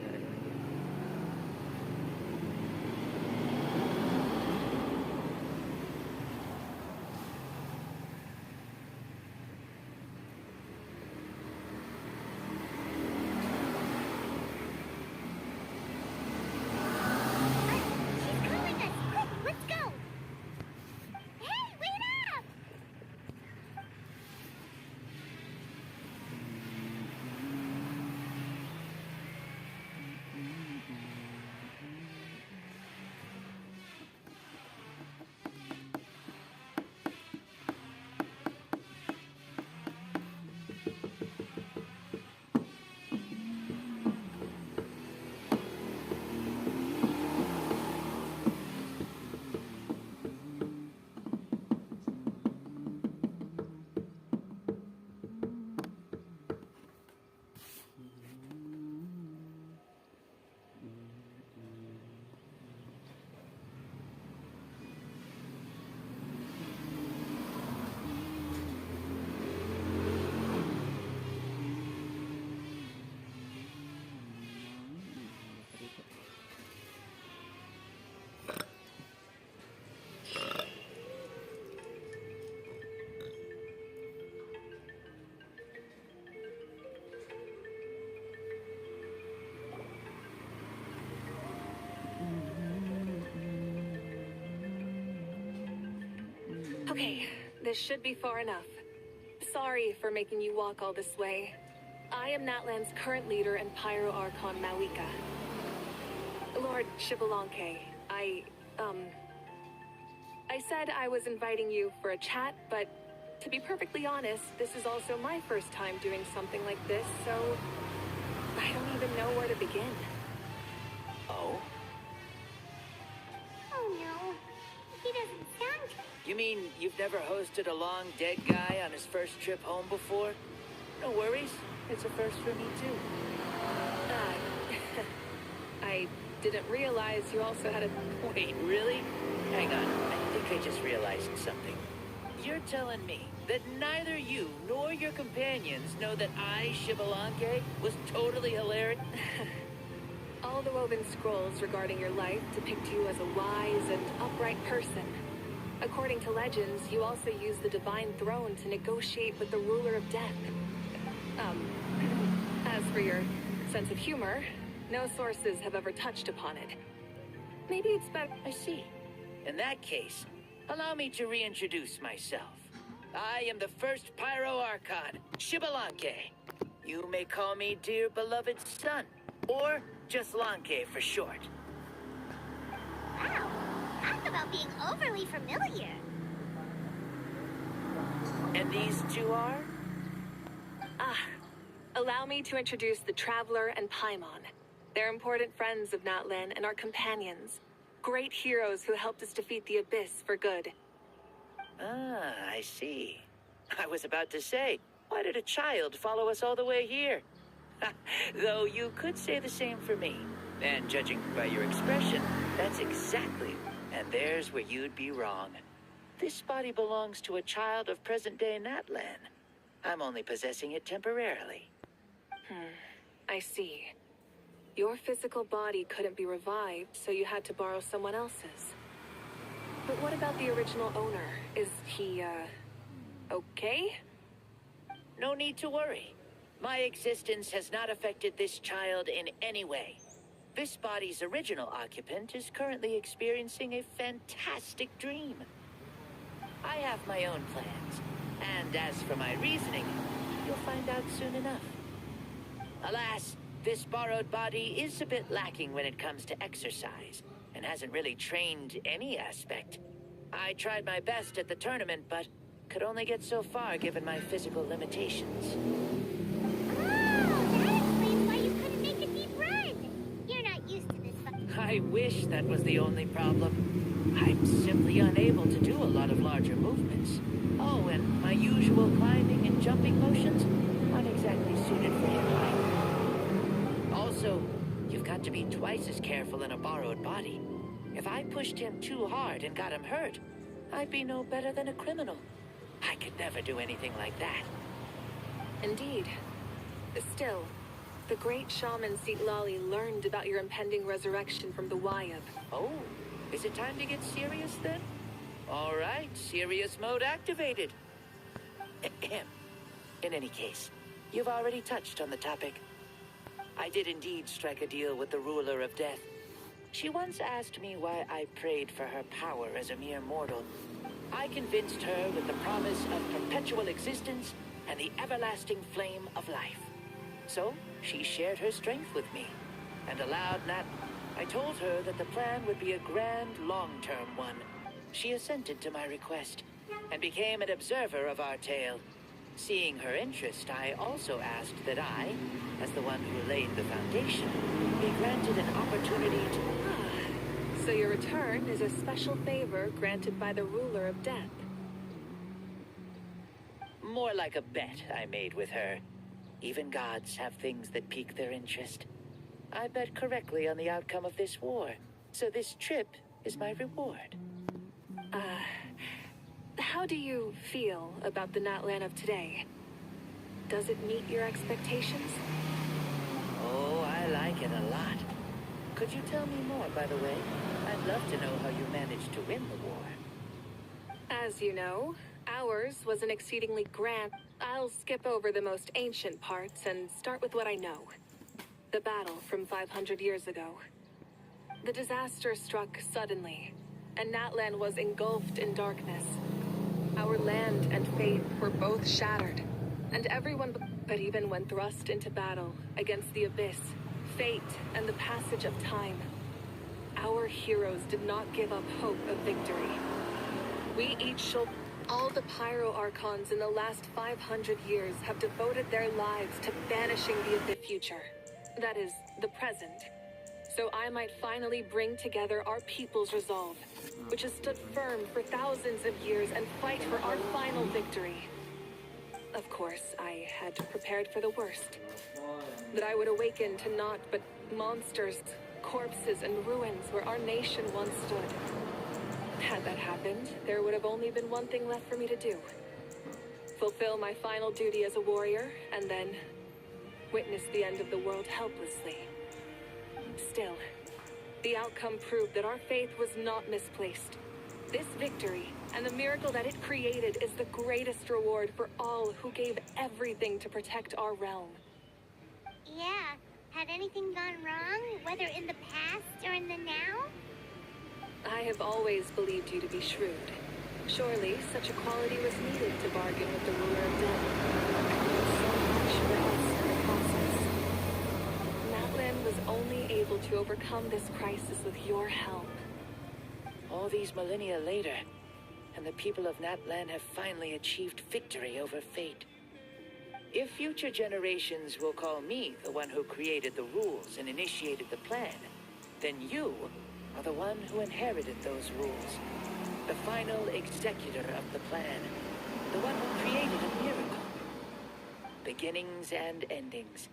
Okay, this should be far enough. Sorry for making you walk all this way. I am Natlan's current leader and Pyro Archon Mawika. Lord Shibalanke, I said I was inviting you for a chat, but to be perfectly honest, this is also my first time doing something like this, so I don't even know where to begin. Oh? Oh no, he doesn't sound... You mean you've never hosted a long dead guy on his first trip home before? No worries. It's a first for me, too. I didn't realize you also had a... Wait, really? Hang on. I think I just realized something. You're telling me that neither you nor your companions know that I, Shibalanke, was totally hilarious? All the woven scrolls regarding your life depict you as a wise and upright person. According to legends, you also use the divine throne to negotiate with the ruler of death. As for your sense of humor, no sources have ever touched upon it. Maybe it's better... I see. In that case, allow me to reintroduce myself. I am the first Pyro Archon, Shibalanke. You may call me dear beloved son, or just Lanke for short. Wow, talk about being overly familiar. And these two are? Allow me to introduce the Traveler and Paimon. They're important friends of Natlan and our companions. Great heroes who helped us defeat the Abyss for good. Ah, I see. I was about to say, why did a child follow us all the way here? Though you could say the same for me. And judging by your expression, that's exactly. And there's where you'd be wrong. This body belongs to a child of present-day Natlan. I'm only possessing it temporarily. I see. Your physical body couldn't be revived, so you had to borrow someone else's. But what about the original owner? Is he, okay? No need to worry. My existence has not affected this child in any way. This body's original occupant is currently experiencing a fantastic dream. I have my own plans, and as for my reasoning, you'll find out soon enough. Alas, this borrowed body is a bit lacking when it comes to exercise, and hasn't really trained any aspect. I tried my best at the tournament, but could only get so far given my physical limitations. Oh, that explains why you couldn't make a deep run. You're not used to this. I wish that was the only problem. I'm simply unable to do a lot of larger movements. Oh, and my usual climbing and jumping motions aren't exactly suited for him either. Also, you've got to be twice as careful in a borrowed body. If I pushed him too hard and got him hurt, I'd be no better than a criminal. I could never do anything like that. Indeed. Still, the great shaman Lali learned about your impending resurrection from the Wayab. Oh, is it time to get serious then? All right, serious mode activated. In any case, you've already touched on the topic. I did indeed strike a deal with the ruler of death. She once asked me why I prayed for her power as a mere mortal. I convinced her with the promise of perpetual existence and the everlasting flame of life. So, she shared her strength with me, and allowed I told her that the plan would be a grand, long-term one. She assented to my request, and became an observer of our tale. Seeing her interest, I also asked that I, as the one who laid the foundation, be granted an opportunity to... So your return is a special favor granted by the ruler of death. More like a bet I made with her. Even gods have things that pique their interest. I bet correctly on the outcome of this war, so this trip is my reward. How do you feel about the Natlan of today? Does it meet your expectations? Oh, I like it a lot. Could you tell me more, by the way? I'd love to know how you managed to win the war. As you know, ours was an exceedingly grand... I'll skip over the most ancient parts and start with what I know. The battle from 500 years ago. The disaster struck suddenly, and Natlan was engulfed in darkness. Our land and faith were both shattered, and everyone but even when thrust into battle against the abyss, fate, and the passage of time, our heroes did not give up hope of victory. We each shall... All the Pyro Archons in the last 500 years have devoted their lives to banishing the future. That is, the present. So I might finally bring together our people's resolve, which has stood firm for thousands of years, and fight for our final victory. Of course, I had prepared for the worst. That I would awaken to naught but monsters, corpses, and ruins where our nation once stood. Had that happened, there would have only been one thing left for me to do. Fulfill my final duty as a warrior, and then witness the end of the world helplessly. Still, the outcome proved that our faith was not misplaced. This victory, and the miracle that it created, is the greatest reward for all who gave everything to protect our realm. Yeah, had anything gone wrong, whether in the past or in the now? I have always believed you to be shrewd. Surely, such a quality was needed to bargain with the ruler of death. So much for us in the process. Natlan was only able to overcome this crisis with your help. All these millennia later, and the people of Natlan have finally achieved victory over fate. If future generations will call me the one who created the rules and initiated the plan, then you are the one who inherited those rules. The final executor of the plan. The one who created a miracle. Beginnings and endings.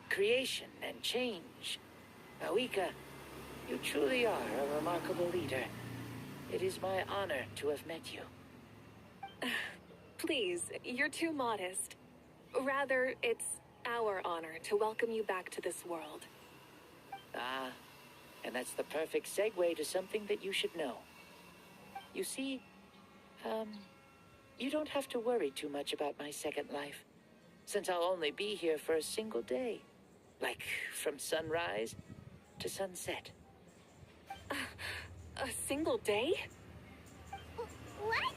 Creation and change. Mawika, you truly are a remarkable leader. It is my honor to have met you. Please, you're too modest. Rather, it's our honor to welcome you back to this world. Ah, and that's the perfect segue to something that you should know. You see, you don't have to worry too much about my second life, since I'll only be here for a single day. Like, from sunrise to sunset. A single day? What?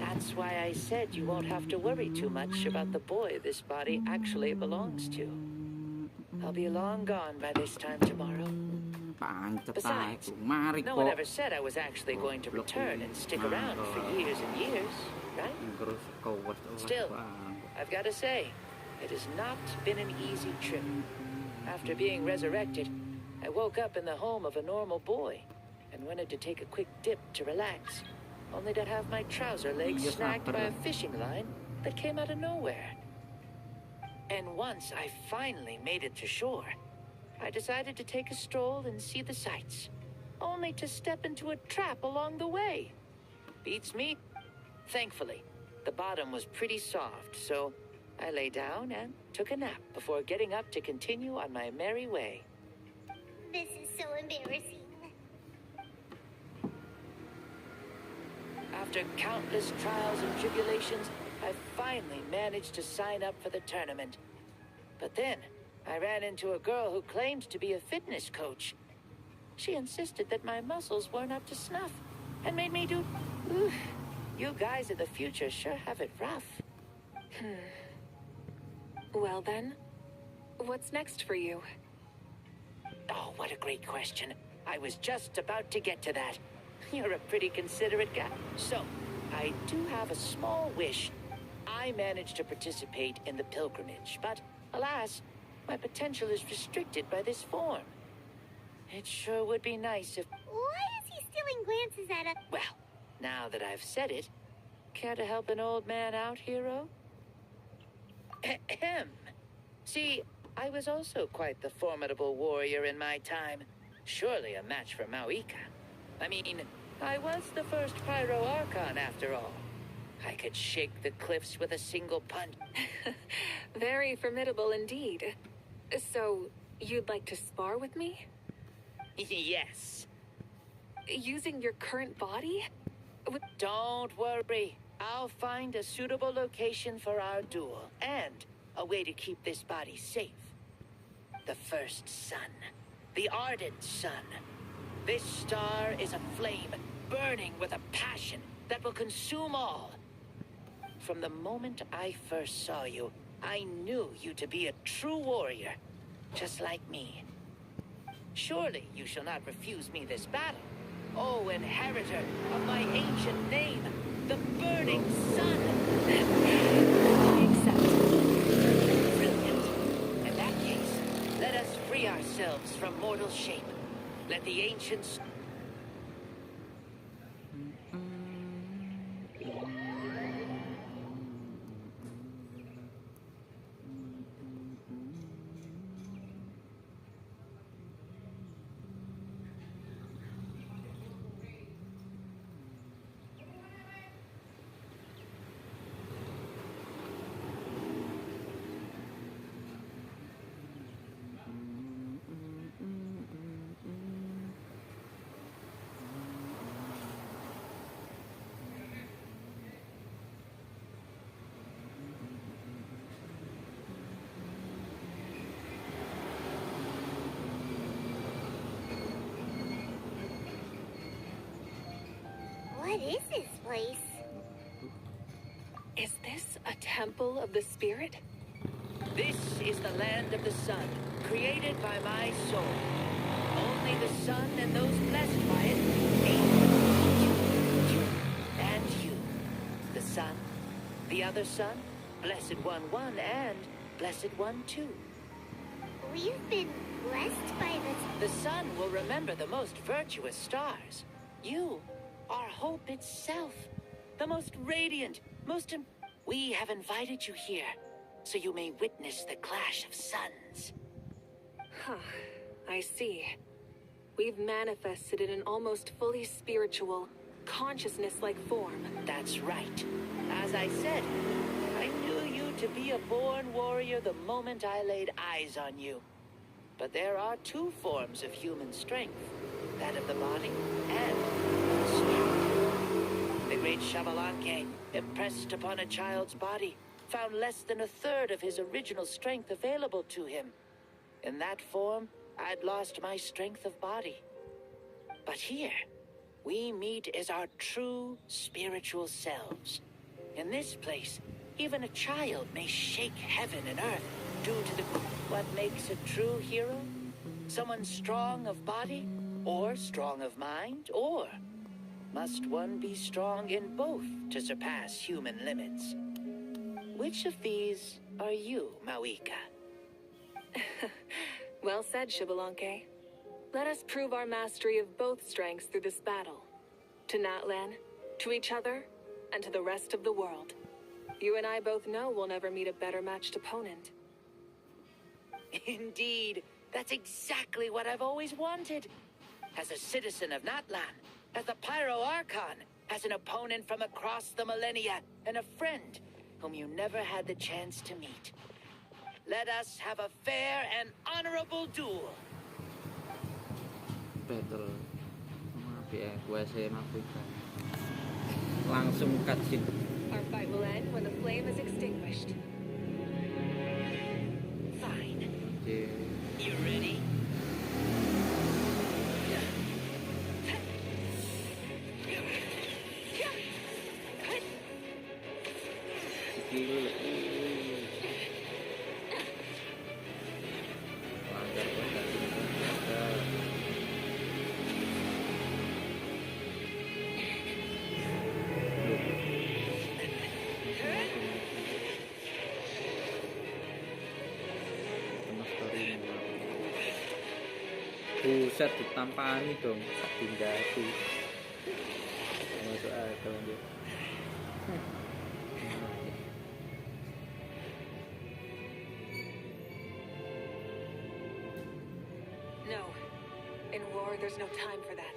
That's why I said you won't have to worry too much about the boy this body actually belongs to. I'll be long gone by this time tomorrow. Besides, no one ever said I was actually going to return and stick around for years and years, right? Still, I've got to say, it has not been an easy trip. After being resurrected, I woke up in the home of a normal boy and wanted to take a quick dip to relax, only to have my trouser legs snagged by a fishing line that came out of nowhere. And once I finally made it to shore, I decided to take a stroll and see the sights, only to step into a trap along the way. Beats me. Thankfully, the bottom was pretty soft, so I lay down and took a nap before getting up to continue on my merry way. This is so embarrassing. After countless trials and tribulations, I finally managed to sign up for the tournament. But then, I ran into a girl who claimed to be a fitness coach. She insisted that my muscles weren't up to snuff, and made me do... Oof, you guys of the future sure have it rough. Well then, what's next for you? Oh, what a great question. I was just about to get to that. You're a pretty considerate guy. So, I do have a small wish. I managed to participate in the pilgrimage, but alas, my potential is restricted by this form. It sure would be nice if... Why is he stealing glances at us? Well, now that I've said it, care to help an old man out, hero? Ahem. See, I was also quite the formidable warrior in my time. Surely a match for Mawika. I mean, I was the first Pyro Archon after all. I could shake the cliffs with a single punch. Very formidable indeed. So, you'd like to spar with me? Yes. Using your current body? Don't worry. I'll find a suitable location for our duel, and a way to keep this body safe. The first sun. The ardent sun. This star is a flame, burning with a passion that will consume all. From the moment I first saw you, I knew you to be a true warrior, just like me. Surely you shall not refuse me this battle, O inheritor of my ancient name, the burning sun. I accept. Brilliant. In that case, let us free ourselves from mortal shape. Let the ancients... What is this place? Is this a temple of the spirit? This is the land of the sun, created by my soul. Only the sun and those blessed by it, you, and you. The sun, the other sun, Blessed One 1, and Blessed One 2. We've been blessed by this. The sun will remember the most virtuous stars. You are hope itself, the most radiant, We have invited you here, so you may witness the clash of suns. Huh. I see. We've manifested in an almost fully spiritual, consciousness-like form. That's right. As I said, I knew you to be a born warrior the moment I laid eyes on you. But there are two forms of human strength, that of the body and the spirit. The great Xbalanque, impressed upon a child's body, found less than a third of his original strength available to him. In that form, I'd lost my strength of body. But here, we meet as our true spiritual selves. In this place, even a child may shake heaven and earth due to what makes a true hero? Someone strong of body, or strong of mind, or must one be strong in both to surpass human limits? Which of these are you, Mawika? Well said, Xbalanque. Let us prove our mastery of both strengths through this battle. To Natlan, to each other, and to the rest of the world. You and I both know we'll never meet a better matched opponent. Indeed, that's exactly what I've always wanted. As a citizen of Natlan, as the Pyro Archon, as an opponent from across the millennia, and a friend whom you never had the chance to meet. Let us have a fair and honorable duel. Battle langsung cutscene. Our fight will end when the flame is extinguished. Fine. You ready? Buset, ditampani dong, dindati. Masuk akal dia. No. In war, there's no time for that.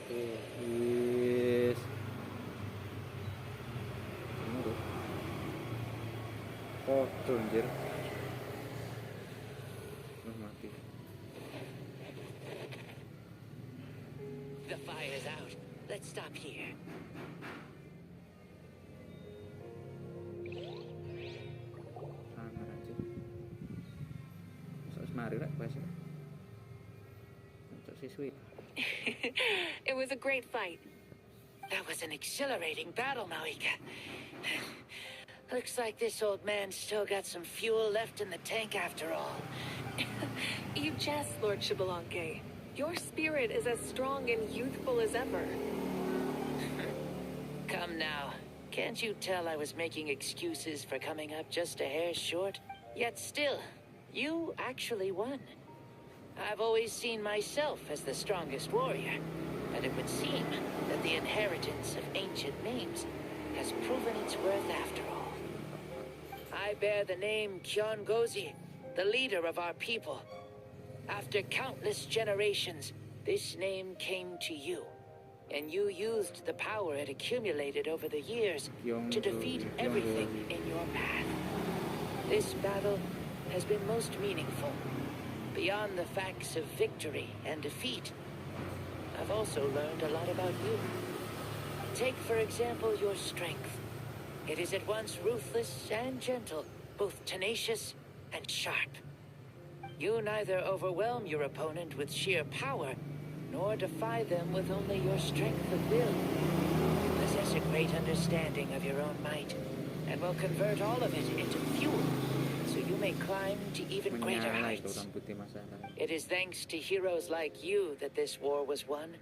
Yes. Ini tuh. Oh, tuh anjir. Mati. The fire's out. Let's stop here. Aman aja. Terus mari lah bahasa. Untuk siswi. It was a great fight. That was an exhilarating battle, Malika. Looks like this old man's still got some fuel left in the tank after all. You jest, Lord Shibalanke. Your spirit is as strong and youthful as ever. Come now. Can't you tell I was making excuses for coming up just a hair short? Yet still, you actually won. I've always seen myself as the strongest warrior, and it would seem that the inheritance of ancient names has proven its worth after all. I bear the name Kiongozi, the leader of our people. After countless generations, this name came to you, and you used the power it accumulated over the years to defeat everything in your path. This battle has been most meaningful. Beyond the facts of victory and defeat, I've also learned a lot about you. Take, for example, your strength. It is at once ruthless and gentle, both tenacious and sharp. You neither overwhelm your opponent with sheer power, nor defy them with only your strength of will. You possess a great understanding of your own might, and will convert all of it into fuel, so you may climb to even greater heights. It is thanks to heroes like you that this war was won.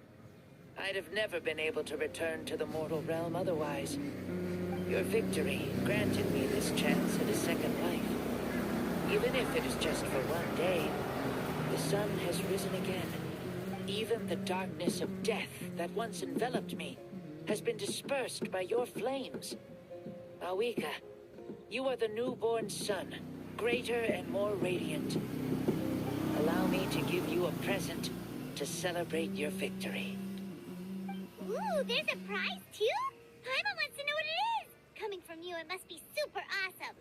I'd have never been able to return to the mortal realm otherwise. Your victory granted me this chance at a second life. Even if it is just for one day, the sun has risen again. Even the darkness of death that once enveloped me has been dispersed by your flames. Awika, you are the newborn sun, greater and more radiant. Allow me to give you a present to celebrate your victory. Ooh, there's a prize too? Paimon wants to know what it is! Coming from you, it must be super awesome.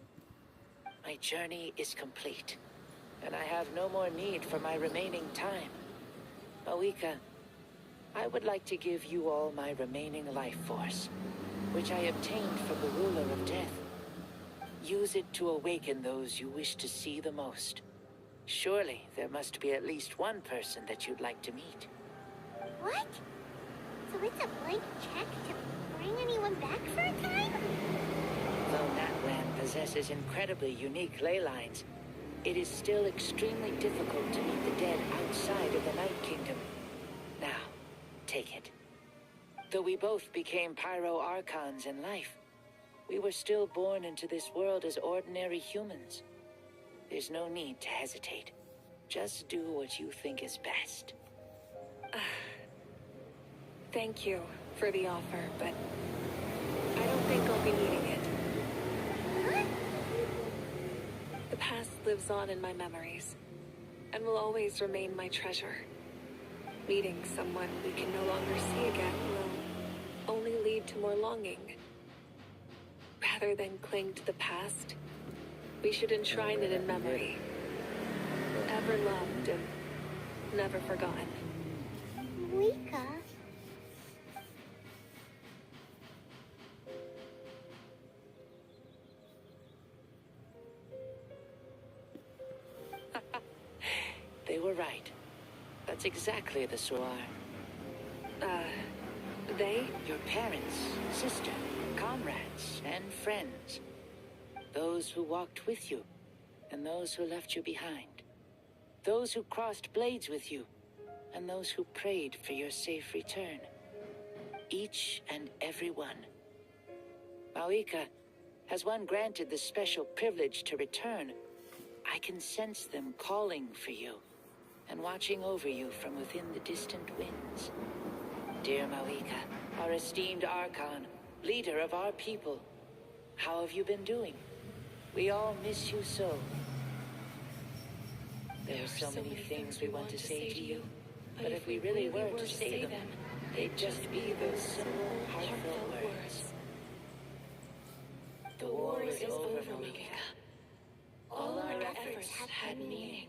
My journey is complete, and I have no more need for my remaining time. Awika, I would like to give you all my remaining life force, which I obtained from the ruler of death. Use it to awaken those you wish to see the most. Surely there must be at least one person that you'd like to meet. What? So it's a blank check to bring anyone back for a time? Though Natlan possesses incredibly unique ley lines, it is still extremely difficult to meet the dead outside of the Night Kingdom. Now, take it. Though we both became Pyro Archons in life, we were still born into this world as ordinary humans. There's no need to hesitate. Just do what you think is best. Thank you for the offer, but I don't think I'll be needing it. The past lives on in my memories, and will always remain my treasure. Meeting someone we can no longer see again will only lead to more longing. Rather than cling to the past, we should enshrine it in memory. Ever loved and never forgotten. Wika. They were right. That's exactly the Suar. They? Your parents, sister, comrades, and friends. Those who walked with you, and those who left you behind. Those who crossed blades with you, and those who prayed for your safe return. Each and every one. Mawika, has one granted the special privilege to return, I can sense them calling for you, and watching over you from within the distant winds. Dear Mawika, our esteemed Archon, leader of our people, how have you been doing? We all miss you so. There are so many things we want to say to you, but if we really were to say them, they'd just be those simple, heartfelt words. The war is over, Mika. All our efforts had meaning,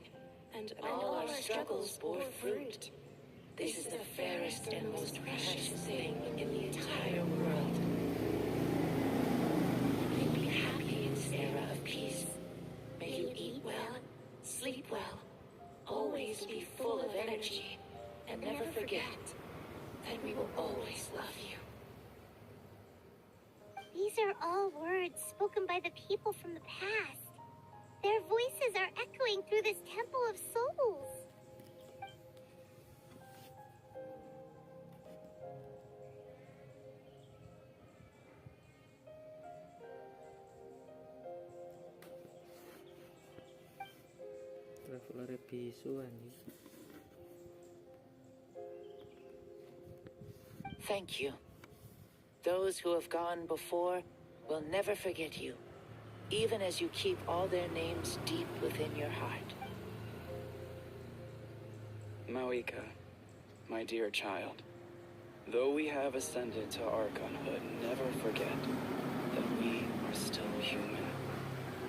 and all our struggles bore fruit. This is the fairest and most precious thing in the entire world. May you be happy in this era of peace. May you eat well, sleep well, always be full of energy, and never forget that we will always love you. These are all words spoken by the people from the past. Their voices are echoing through this temple of souls. Traveler bisu anjing. Thank you. Those who have gone before will never forget you, even as you keep all their names deep within your heart. Mawika, my dear child, though we have ascended to Archonhood, never forget that we are still human.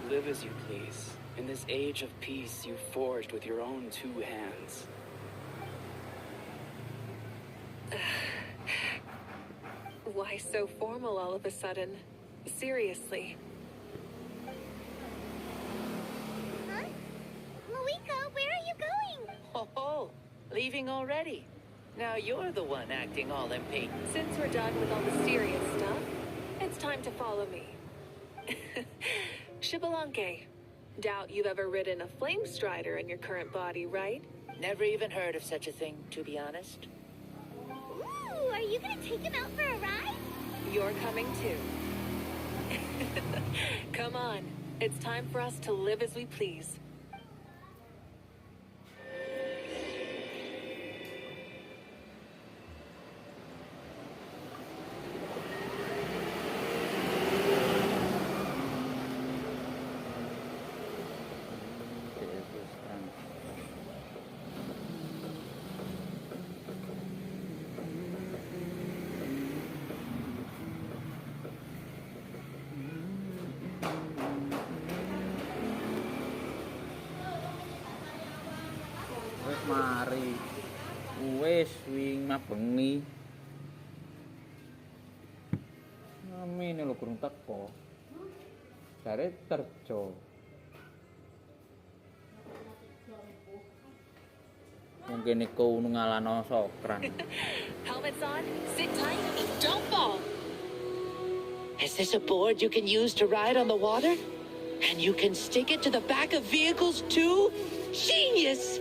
Live as you please, in this age of peace you forged with your own two hands. Why so formal all of a sudden? Seriously. Huh? Mawika, where are you going? Oh, leaving already? Now you're the one acting all impatient. Since we're done with all the serious stuff, it's time to follow me. Shibalanke. Doubt you've ever ridden a flame strider in your current body, right? Never even heard of such a thing, to be honest. Ooh, are you gonna take him out for a ride? You're coming too. Come on. It's time for us to live as we please. Wes mari. Wes wing mah bengi. Namine lho kurang teko. Jare terjo. Mungkin iku ngalano sokran. Helmets on, sit tight, don't fall. Is this a board you can use to ride on the water? And you can stick it to the back of vehicles too? Genius!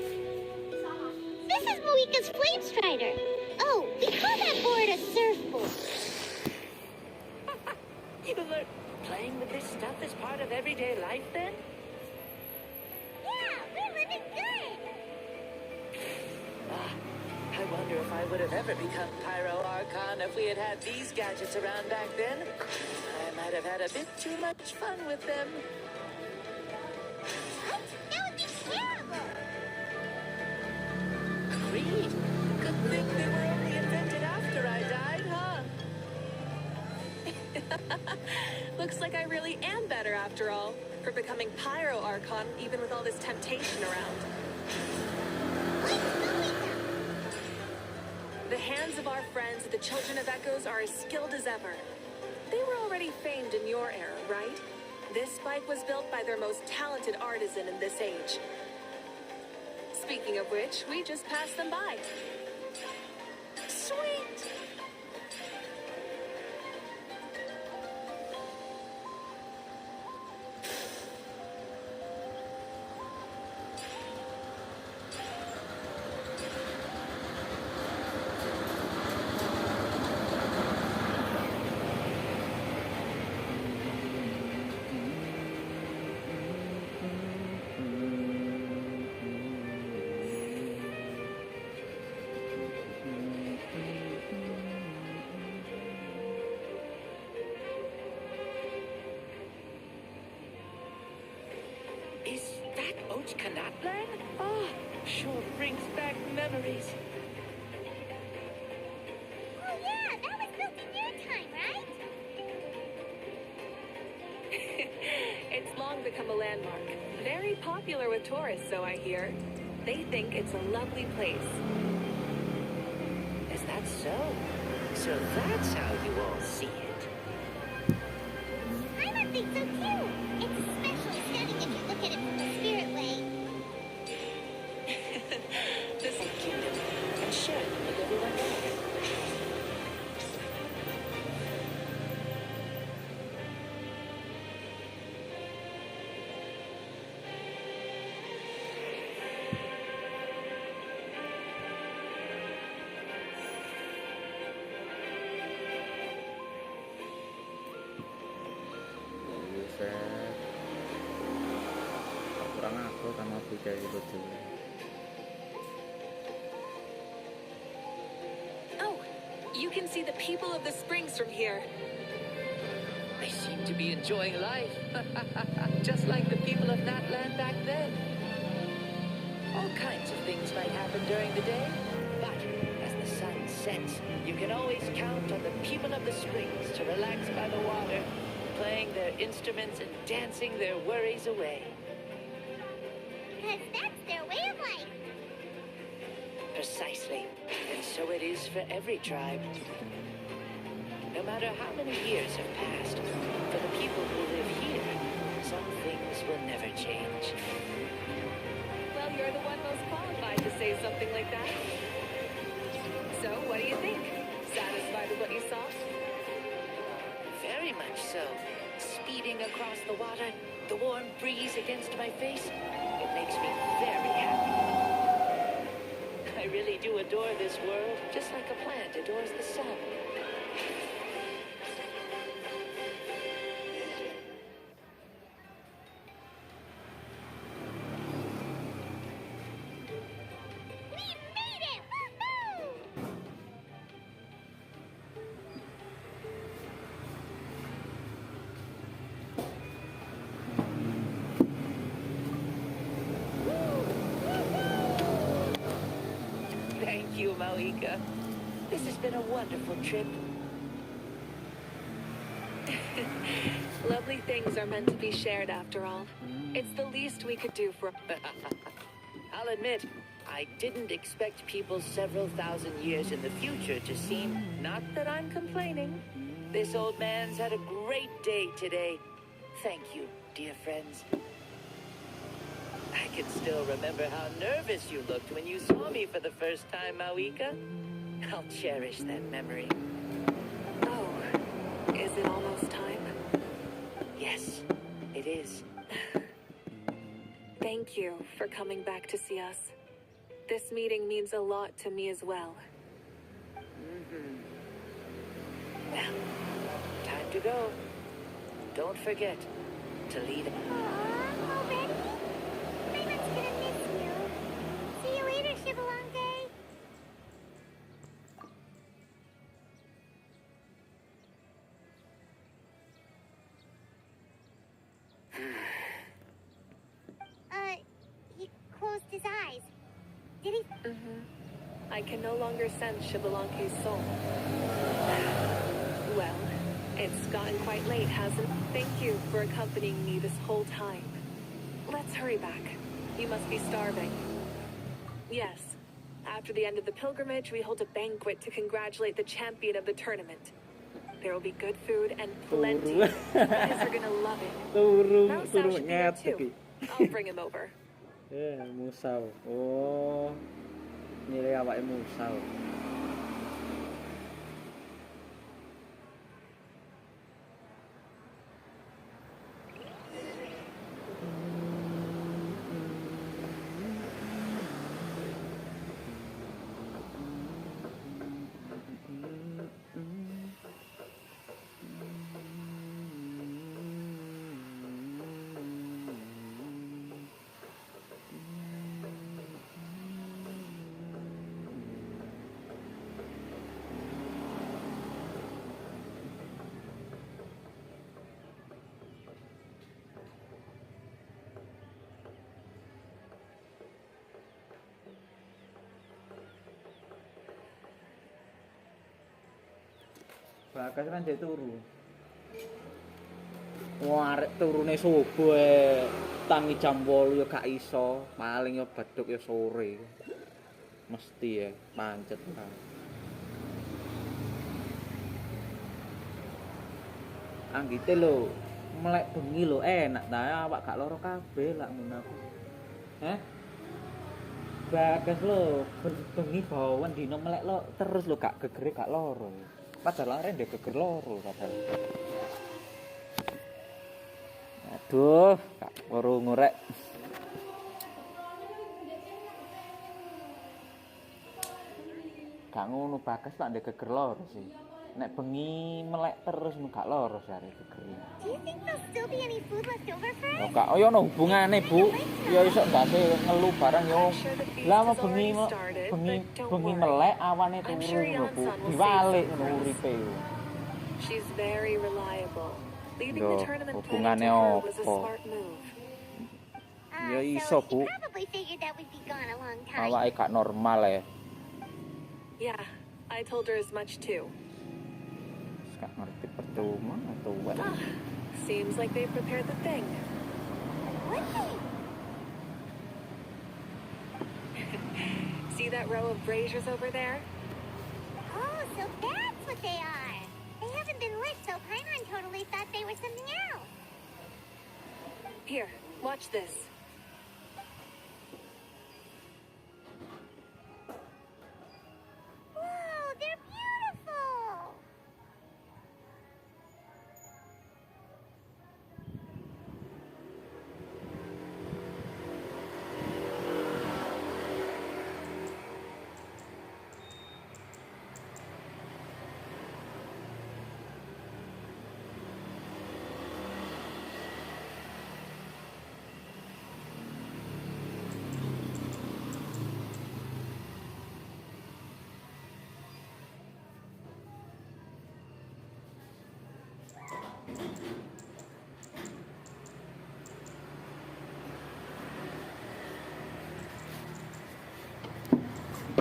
This is Mawika's flame strider. Oh, we call that board a surfboard. You learn playing with this stuff is part of everyday life then? Yeah, we're living good. I wonder if I would have ever become Pyro Archon if we had had these gadgets around back then. I might have had a bit too much fun with them. What? That would be terrible. Agreed. Good thing they were only invented after I died, huh? Looks like I really am better after all, for becoming Pyro Archon even with all this temptation around. The hands of our friends, the Children of Echoes, are as skilled as ever. They were already famed in your era, right? This bike was built by their most talented artisan in this age. Speaking of which, we just passed them by. Sweet! Is that Ochkanatlan? Oh, sure brings back memories. soon become a landmark. Very popular with tourists, so I hear. They think it's a lovely place. Is that so? So that's how you all see it. I must think so too. It's a special setting if you look at it from the spirit way. This is kingdom, and share it with everyone there. Buset. Kurang aku sama budaya itu dulu. Oh, you can see the people of the springs from here. They seem to be enjoying life. Just like the people of that land back then. All kinds of things might happen during the day, but as the sun sets, you can always count on the people of the springs to relax by the water, playing their instruments and dancing their worries away. Because that's their way of life. Precisely. And so it is for every tribe. No matter how many years have passed, for the people who live here, some things will never change. Well, you're the one most qualified to say something like that. So, what do you think? Satisfied with what you saw? Very much so. Speeding across the water, the warm breeze against my face, it makes me very happy. I really do adore this world, just like a plant adores the sun. Thank you, Malika. This has been a wonderful trip. Lovely things are meant to be shared after all. It's the least we could do for... I'll admit, I didn't expect people several thousand years in the future to seem... Not that I'm complaining. This old man's had a great day today. Thank you, dear friends. I can still remember how nervous you looked when you saw me for the first time, Malika. I'll cherish that memory. Oh, is it almost time? Yes, it is. Thank you for coming back to see us. This meeting means a lot to me as well. Well, time to go. Don't forget to lead... Already? Raymond's gonna miss you. See you later, Shivalonge. He closed his eyes. Did he? I can no longer sense Shivalonke's soul. Well, it's gotten quite late, hasn't it? Thank you for accompanying me this whole time. Let's hurry back. You must be starving. Yes. After the end of the pilgrimage, we hold a banquet to congratulate the champion of the tournament. There will be good food and plenty. You guys are gonna love it. Mao Sao should be there too. I'll bring him over. Musau. Oh, nilai awake musau. Bakas kan jadi turu. Wah, arek turune subuh tangi jam 8 ya gak iso, paling ya beduk ya sore. Mesti ya pancet lah. Anggite lho, melek bengi lho enak ta awak gak loro kabeh lak ngono aku. Heh? Bagas lho, bengi bawan dino melek lo terus lho gak gegere gak loro. Padahal arek ndek geger loro padahal. Aduh, gak urung rek. Gak ngono Bagas tak ndek geger loro sih. Nek bengi melek terus gak loro sare geger. Do you think there'll still be any food left over for us? Yo gak yo ono hubungane, Bu. Ya iso ndase ngelu barang yo. Lah apa bengi melek awane turu lho, Bu. Diwalik ngono uripe yo. She's very reliable. Leaving Loh, the tournament hubungannya planning to her was a apa? smart move. Ya iso, So Bu. she probably figured that we'd be gone a long time. Awake gak normal ya. Yeah, I told her as much too. Gak ngerti percuma atau what? Seems like they prepared the thing. What thing? See that row of braziers over there? Oh, so that's what they are. They haven't been lit, so Paimon totally thought they were something else. Here, watch this. Whoa, they're beautiful!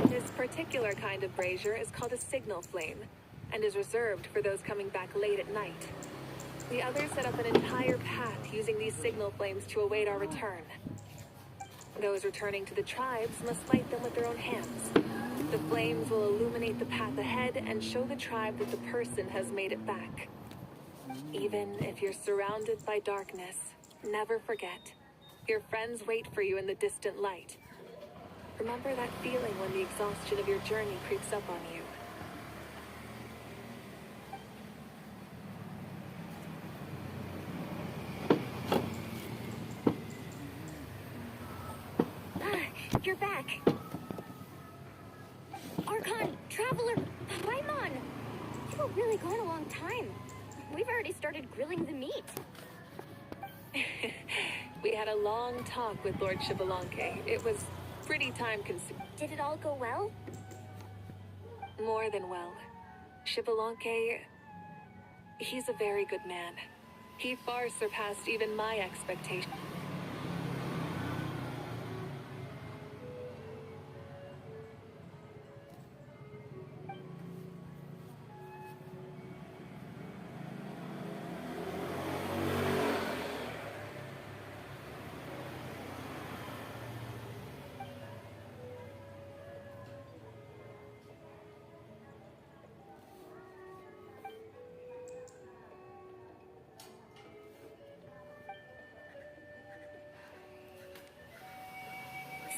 This particular kind of brazier is called a signal flame, and is reserved for those coming back late at night. The others set up an entire path using these signal flames to await our return. Those returning to the tribes must light them with their own hands. The flames will illuminate the path ahead and show the tribe that the person has made it back. Even if you're surrounded by darkness, never forget, your friends wait for you in the distant light. Remember that feeling when the exhaustion of your journey creeps up on you. You're back. Archon, Traveler, Paimon. You were really gone a long time. We've already started grilling the meat. We had a long talk with Lord Shibalanke. It was pretty time-consuming. Did it all go well? More than well. Shibalanke, he's a very good man. He far surpassed even my expectations.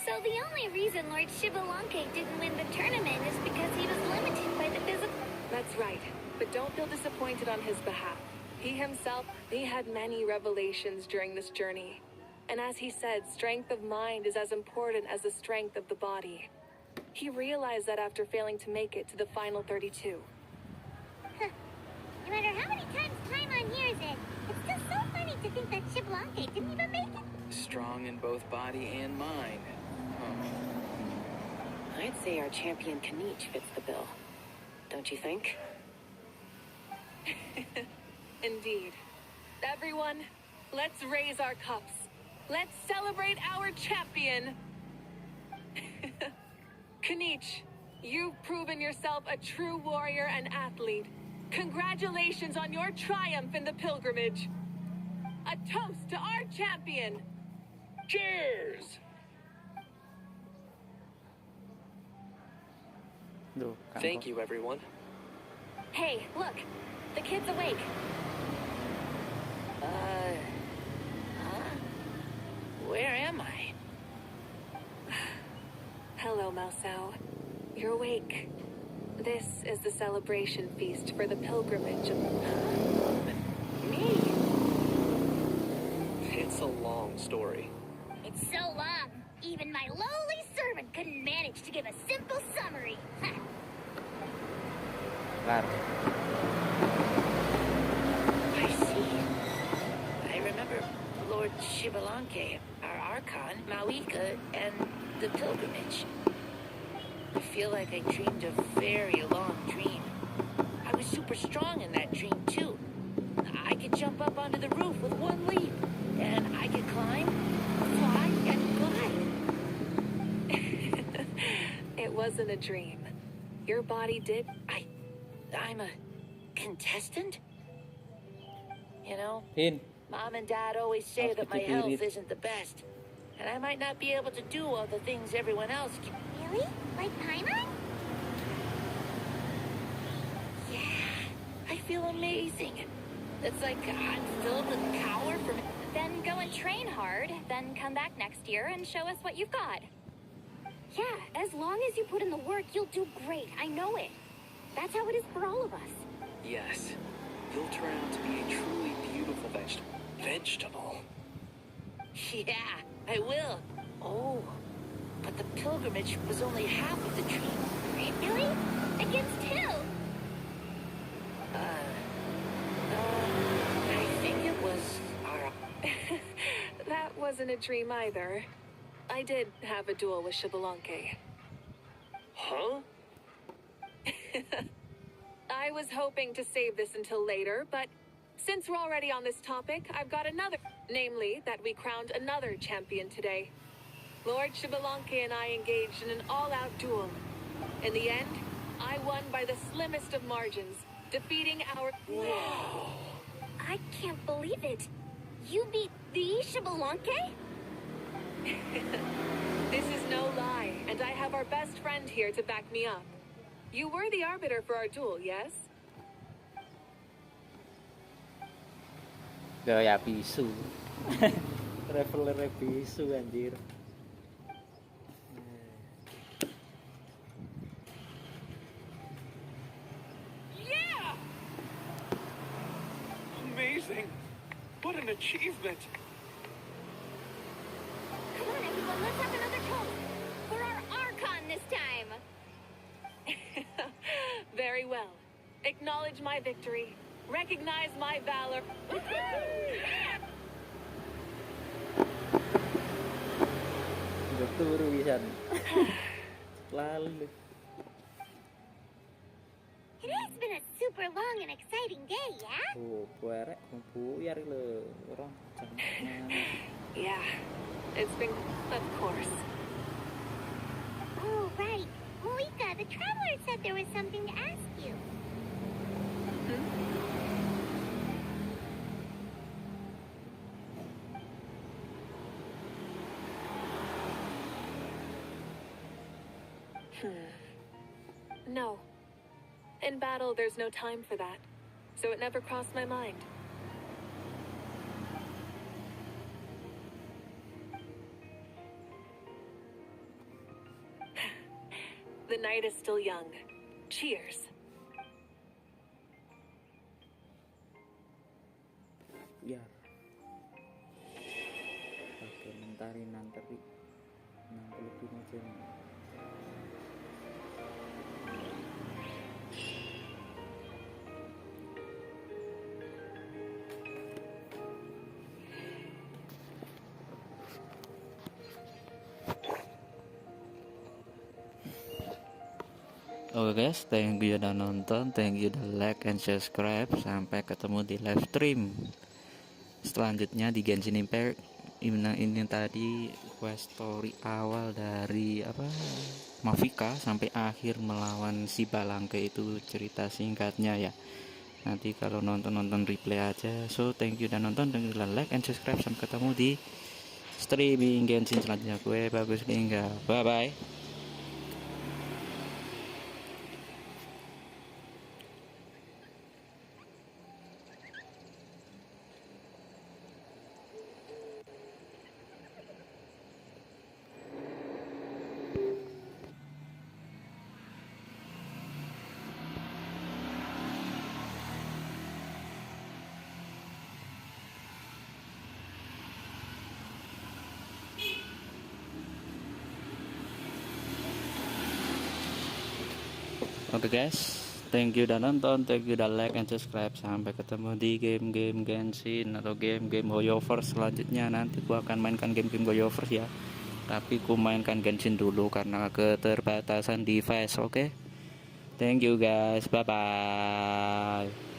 So the only reason Lord Shibalanke didn't win the tournament is because he was limited by the physical... That's right, but don't feel disappointed on his behalf. He himself, he had many revelations during this journey. And as he said, strength of mind is as important as the strength of the body. He realized that after failing to make it to the final 32. No matter how many times Paimon hears it, it's still so funny to think that Shibalanke didn't even make it. Strong in both body and mind. I'd say our champion Kanich fits the bill. Don't you think? Indeed. Everyone, let's raise our cups. Let's celebrate our champion. Kanich, you've proven yourself a true warrior and athlete. Congratulations on your triumph in the pilgrimage. A toast to our champion! Cheers! Duh, Thank you, everyone. Hey, look. The kid's awake. Where am I? Hello, Malsao. You're awake. This is the celebration feast for the pilgrimage of... Me? It's a long story. It's so long, even my lowly servant couldn't manage to give a simple summary. Kelar. I see. I remember Lord Shivalanke, our Archon, Mawika, and the pilgrimage. I feel like I dreamed a very long dream. I was super strong in that dream, too. I could jump up onto the roof with one leap, and I could climb, fly, and glide. It wasn't a dream. Your body did... I'm a contestant? You know, Hin. Mom and Dad always say Harus that my dipikirin. health isn't the best. And I might not be able to do all the things everyone else can. Really? Like Paimon? Yeah, I feel amazing. It's like I'm filled with power from... Then go and train hard, then come back next year and show us what you've got. Yeah, as long as you put in the work, you'll do great. I know it. That's how it is for all of us. Yes, you'll turn out to be a truly beautiful vegetable. Yeah, I will. Oh, but the pilgrimage was only half of the dream. Really? Against who? I think it was our... That wasn't a dream either. I did have a duel with Shibalanke. Huh? I was hoping to save this until later, but since we're already on this topic, I've got another. Namely, that we crowned another champion today. Lord Shibalanke and I engaged in an all-out duel. In the end, I won by the slimmest of margins, defeating our... Whoa! I can't believe it. You beat the Shibalanke? This is no lie, and I have our best friend here to back me up. You were the arbiter for our duel, yes? Gaya bisu. Traveler bisu anjir. Yeah! Amazing! What an achievement! Come on, everyone, let's have another toast. For our Archon this time. Very well. Acknowledge my victory. Recognize my valor. Udah turu bisa. Lalu. It has been a super long and exciting day, yeah? Oh, puerek kumpuyar lo. Orang jangan. Yeah, it's been, of course. Oh, right. Moika, the traveler said there was something to ask you. No. In battle, there's no time for that. So it never crossed my mind. The night is still young. Cheers. Ya. Oke, mentarin nanti 65 jam. Oke guys, thank you udah nonton, thank you udah like and subscribe. Sampai ketemu di live stream selanjutnya di Genshin Impact. Ini tadi quest story awal dari Mavika sampai akhir melawan si Balangke, itu cerita singkatnya ya. Nanti kalau nonton replay aja. So thank you udah nonton, dan like and subscribe. Sampai ketemu di streaming Genshin selanjutnya. Gue Bagus Lingga, bye bye. Oke guys, thank you udah nonton, thank you udah like and subscribe. Sampai ketemu di game-game Genshin atau game-game Hoyoverse selanjutnya. Nanti gua akan mainkan game-game Hoyoverse ya, tapi ku mainkan Genshin dulu karena keterbatasan device. Oke, thank you guys, bye bye.